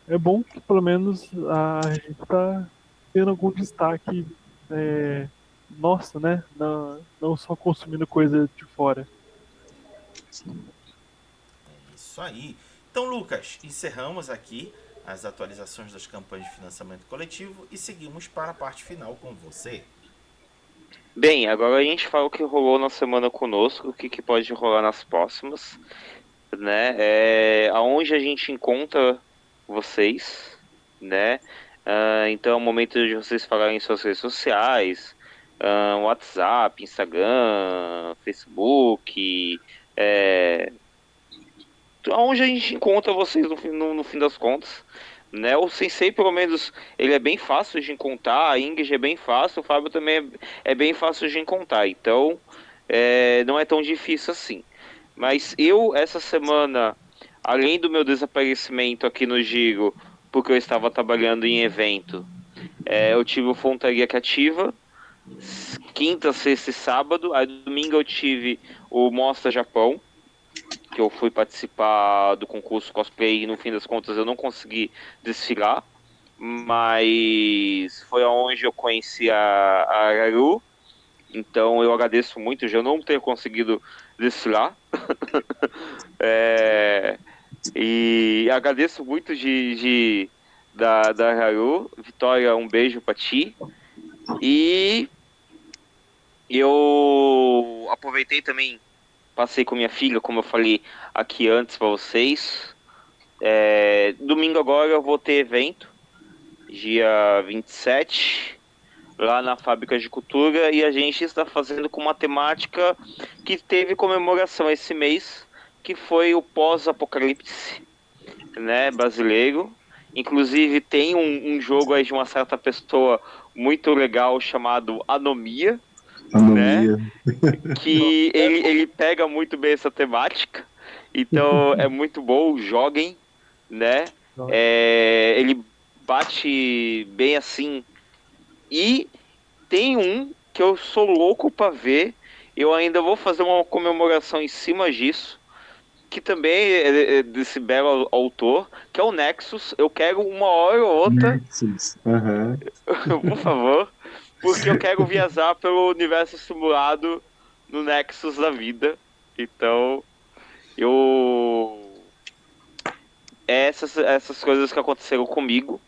É bom que pelo menos a gente tá tendo algum destaque nossa, né? Não só consumindo coisa de fora. Isso aí. Então, Lucas, encerramos aqui as atualizações das campanhas de financiamento coletivo e seguimos para a parte final com você. Bem, agora a gente fala o que rolou na semana conosco, o que pode rolar nas próximas, né? Aonde a gente encontra vocês, né? Então é o momento de vocês falarem em suas redes sociais, WhatsApp, Instagram, Facebook, aonde a gente encontra vocês no fim das contas, né? O Sensei, pelo menos, ele é bem fácil de encontrar, a Ingrid é bem fácil, o Fábio também é bem fácil de encontrar, então não é tão difícil assim. Mas eu, essa semana, além do meu desaparecimento aqui no Giro, porque eu estava trabalhando em evento, eu tive o Fontaria Cativa, quinta, sexta e sábado, aí domingo eu tive o Mostra Japão, que eu fui participar do concurso cosplay e no fim das contas eu não consegui desfilar, mas foi onde eu conheci a Araru, então eu agradeço muito de eu não ter conseguido desfilar. E agradeço muito da Araru. Vitória, um beijo pra ti. E eu aproveitei também, passei com minha filha, como eu falei aqui antes para vocês. Domingo agora eu vou ter evento, dia 27, lá na Fábrica de Cultura, e a gente está fazendo com uma temática que teve comemoração esse mês, que foi o pós-apocalipse, né, brasileiro. Inclusive tem um jogo aí de uma certa pessoa muito legal chamado Anomia, né? Que ele pega muito bem essa temática. Então é muito bom, joguem, né? Ele bate bem assim. E tem um que eu sou louco pra ver. Eu ainda vou fazer uma comemoração em cima disso, que também é desse belo autor, que é o Nexus. Eu quero uma hora ou outra, Nexus. Aham. por favor, porque eu quero viajar pelo universo simulado no Nexus da vida. Então, eu essas coisas que aconteceram comigo,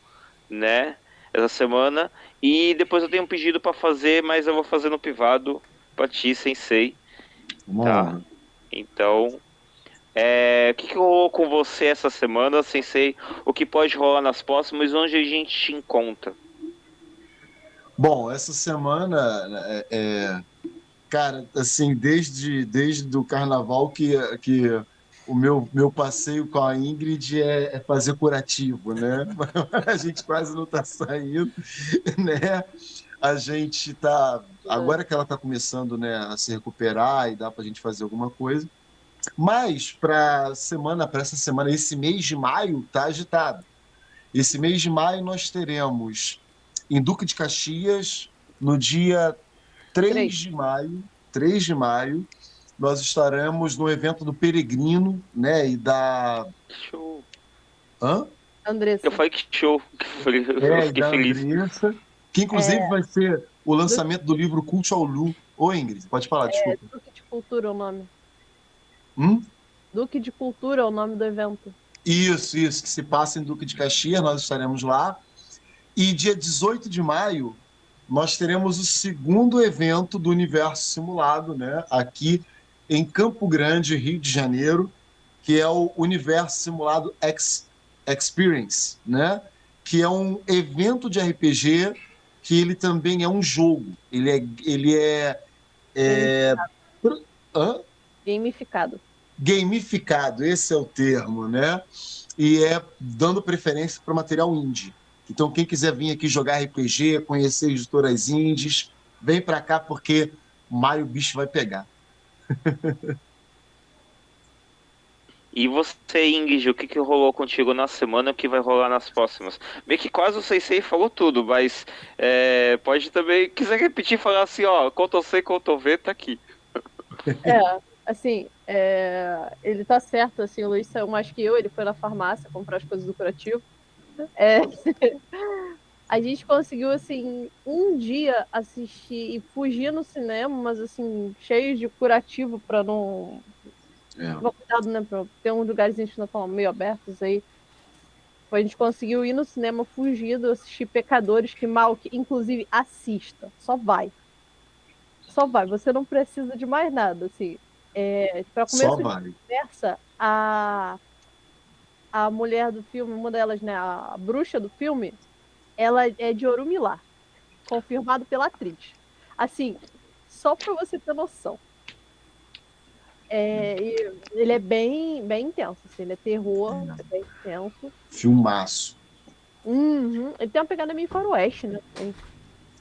né, essa semana. E depois eu tenho um pedido para fazer, mas eu vou fazer no privado pra ti, Sensei, tá? Então, o que rolou com você essa semana, Sensei? O que pode rolar nas próximas? Onde a gente te encontra? Bom, essa semana, cara, assim, desde o carnaval que o meu passeio com a Ingrid é fazer curativo, né? A gente quase não está saindo, né? A gente tá, agora que ela está começando, né, a se recuperar e dá para a gente fazer alguma coisa. Mas para essa semana, esse mês de maio tá agitado. Esse mês de maio nós teremos em Duque de Caxias, no dia 3 de maio, 3 de maio, nós estaremos no evento do Peregrino, né, e da... Show. Hã? Andressa. Eu falei que show, eu E fiquei da feliz. Andressa, que inclusive vai ser o lançamento do livro Cult ao Lu. Ô, Ingrid, pode falar, desculpa. Duque de Cultura é o nome. Hum? Duque de Cultura é o nome do evento. Isso, que se passa em Duque de Caxias, nós estaremos lá. E dia 18 de maio, nós teremos o segundo evento do Universo Simulado, né? Aqui em Campo Grande, Rio de Janeiro, que é o Universo Simulado Experience, né? Que é um evento de RPG que ele também é um jogo. Ele é hã? Gamificado. Gamificado, esse é o termo, né? E é dando preferência para material indie. Então, quem quiser vir aqui jogar RPG, conhecer editoras indies, vem para cá porque maio o bicho vai pegar. E você, Ingrid, o que rolou contigo na semana e o que vai rolar nas próximas? Meio que quase o Sensei falou tudo, mas pode também, quiser repetir, falar assim, ó, Ctrl+C, Ctrl+V, tá aqui. Assim, ele tá certo, assim, o Luiz saiu mais que eu, ele foi na farmácia comprar as coisas do curativo. A gente conseguiu, assim, um dia assistir e fugir no cinema, mas, assim, cheio de curativo pra não... Tomar cuidado, né? Pra ter uns lugares que ainda estão meio abertos aí. A gente conseguiu ir no cinema fugido, assistir Pecadores, que mal, que inclusive assista. Só vai. Só vai. Você não precisa de mais nada, assim. Para Só começo de vai. conversa, a mulher do filme, uma delas, né, a bruxa do filme, ela é de Orumilá, confirmado pela atriz. Assim, só para você ter noção. Ele é bem intenso, assim, ele é terror, é bem intenso. Filmaço. Uhum. Ele tem uma pegada meio faroeste, né?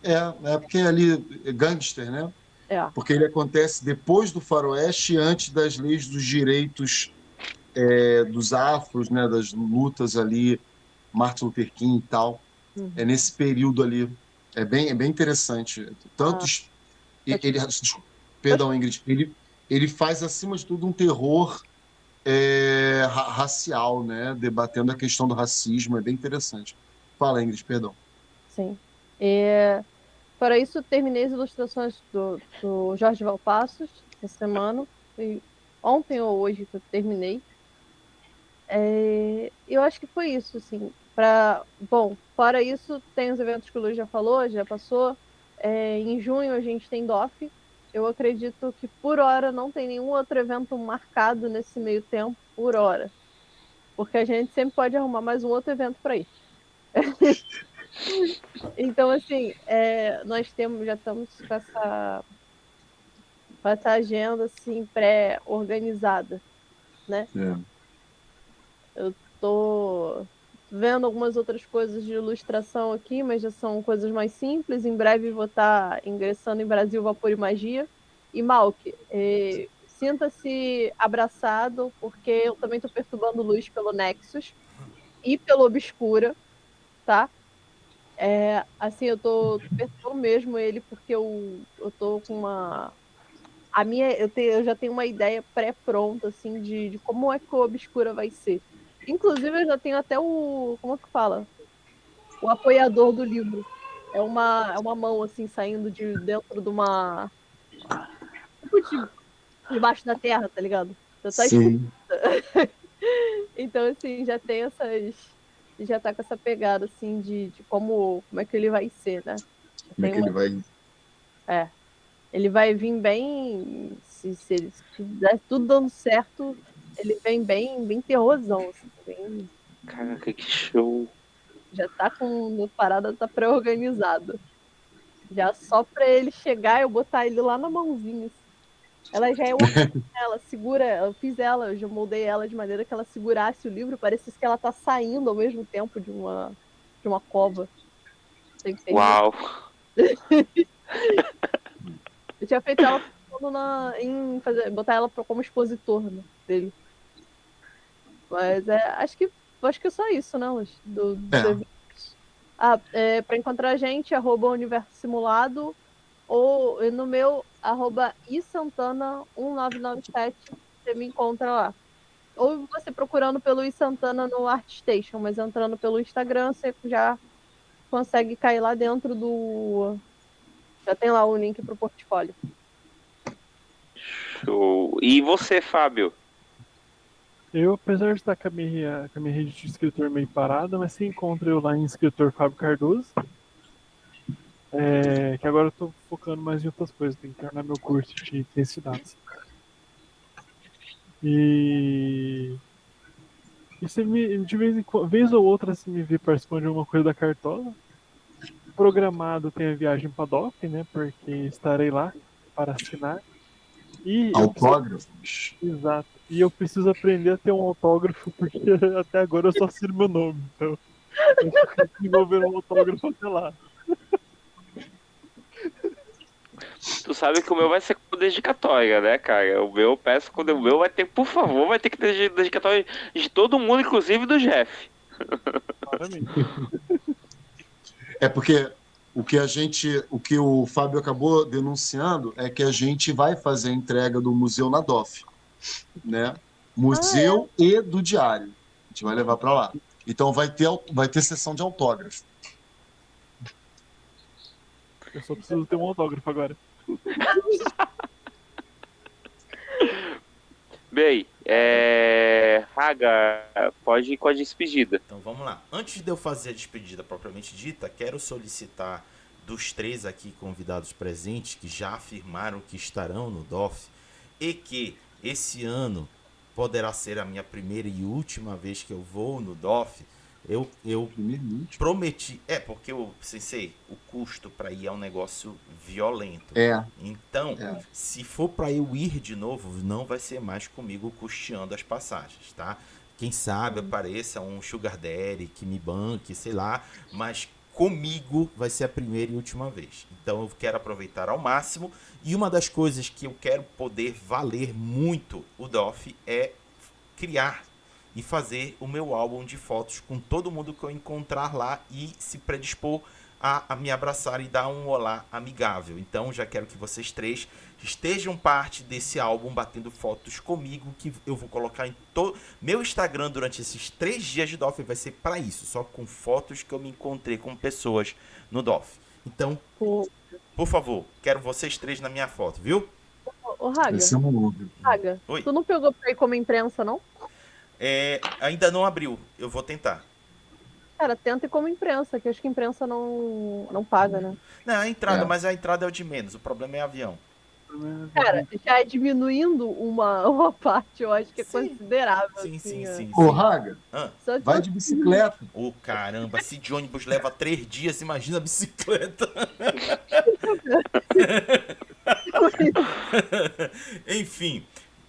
É porque ali é gangster, né? É. Porque ele acontece depois do faroeste e antes das leis dos direitos dos afros, né? Das lutas ali, Martin Luther King e tal. Uhum. É nesse período ali. É bem interessante. Tantos. Perdão, Ingrid. Ele faz, acima de tudo, um terror racial, né? Debatendo a questão do racismo. É bem interessante. Fala, Ingrid, perdão. Sim. Para isso, terminei as ilustrações do Jorge Valpassos essa semana. Foi ontem ou hoje que eu terminei. Eu acho que foi isso, assim. Bom, fora isso, tem os eventos que o Luiz já falou, já passou. Em junho a gente tem DOF. Eu acredito que por hora não tem nenhum outro evento marcado nesse meio tempo, por hora. Porque a gente sempre pode arrumar mais um outro evento para ir. Então, assim, já estamos com essa agenda assim, pré-organizada, né? Eu tô vendo algumas outras coisas de ilustração aqui, mas já são coisas mais simples. Em breve vou estar ingressando em Brasil Vapor e Magia. E Malk, sinta-se abraçado, porque eu também estou perturbando luz pelo Nexus e pelo Obscura, tá? Assim, eu tô perturbando mesmo ele, porque eu tô com uma... eu já tenho uma ideia pré-pronta, assim, de como é que o Obscura vai ser. Inclusive, eu já tenho até como é que fala? O apoiador do livro. É uma mão, assim, saindo de dentro de uma... Tipo debaixo da terra, tá ligado? Já tá escrito. Sim. Então, assim, já tem essas... Já tá com essa pegada, assim, de como é que ele vai ser, né? Como é que ele vai... Ele vai vir bem, se der tudo dando certo, ele vem bem terrorzão, assim, bem, Caraca, que show. já tá com a parada, tá pré-organizada. Já só pra ele chegar, eu botar ele lá na mãozinha. Assim. Ela já é uma... ela segura, eu já moldei ela de maneira que ela segurasse o livro, parecesse que ela tá saindo ao mesmo tempo de uma cova. Você entende? Uau. Eu tinha feito ela botar ela como expositor, né, dele. Mas acho que é só isso, né, Luz, dos eventos. Para encontrar a gente, @Universo Simulado, ou no meu, @isantana1997, você me encontra lá. Ou você procurando pelo Isantana no ArtStation, mas entrando pelo Instagram, você já consegue cair lá dentro do... Já tem lá o link pro portfólio. Show. E você, Fábio? Eu, apesar de estar com a minha rede de escritor meio parada, mas se encontra eu lá em escritor Fábio Cardoso. Que agora eu tô focando mais em outras coisas, tenho que terminar meu curso de intensidades. E você de vez ou outra você me vê participando de alguma coisa da Cartola. Programado tem a viagem para DOF, né? Porque estarei lá para assinar. E autógrafos. Exato. E eu preciso aprender a ter um autógrafo, porque até agora eu só assino meu nome. Então, eu tenho que desenvolver um autógrafo até lá. Tu sabe que o meu vai ser com dedicatória, né, cara? O meu, eu peço quando o meu vai ter, por favor, vai ter que ter dedicatória de todo mundo, inclusive do Jeff. Claramente. Porque o que o Fábio acabou denunciando é que a gente vai fazer a entrega do museu na DOF, né? Museu e do diário. A gente vai levar para lá. Então vai ter sessão de autógrafo. Eu só preciso ter um autógrafo agora. Bem, Raga, pode ir com a despedida. Então vamos lá. Antes de eu fazer a despedida propriamente dita, quero solicitar dos 3 aqui convidados presentes que já afirmaram que estarão no DOF e que esse ano poderá ser a minha primeira e última vez que eu vou no DOF. Eu prometi. Porque o Sensei, o custo para ir é um negócio violento. Então, se for para eu ir de novo, não vai ser mais comigo custeando as passagens, tá? Quem sabe apareça um Sugar Daddy que me banque, sei lá, mas comigo vai ser a primeira e última vez. Então eu quero aproveitar ao máximo. E uma das coisas que eu quero poder valer muito o DOF é criar e fazer o meu álbum de fotos com todo mundo que eu encontrar lá e se predispor a me abraçar e dar um olá amigável. Então já quero que vocês 3 estejam parte desse álbum batendo fotos comigo, que eu vou colocar em todo meu Instagram durante esses 3 dias de DOF. Vai ser para isso, só com fotos que eu me encontrei com pessoas no DOF. Então, por favor, quero vocês 3 na minha foto, viu? Ô, Raga, Raga, Oi. Tu não pegou pra ir como imprensa, não? Ainda não abriu, eu vou tentar. Cara, tenta ir como imprensa, que eu acho que imprensa não paga, né? Não, a entrada, mas a entrada é o de menos, o problema é avião. Cara, já é diminuindo uma parte, eu acho que é considerável. Sim. Ô, Raga, Só vai de bicicleta. Ô, caramba, se de ônibus leva 3 dias, imagina a bicicleta. Enfim,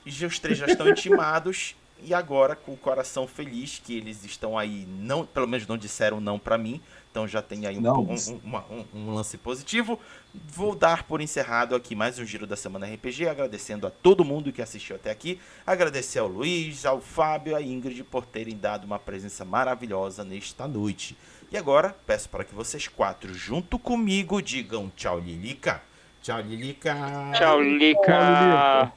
os 3 já estão intimados. E agora, com o coração feliz que eles estão aí, não, pelo menos não disseram não pra mim, então já tem aí um lance positivo. Vou dar por encerrado aqui mais um Giro da Semana RPG, agradecendo a todo mundo que assistiu até aqui, agradecer ao Luiz, ao Fábio e à Ingrid por terem dado uma presença maravilhosa nesta noite. E agora, peço para que vocês 4, junto comigo, digam tchau, Lilica. Tchau, Lilica. Tchau, Lilica.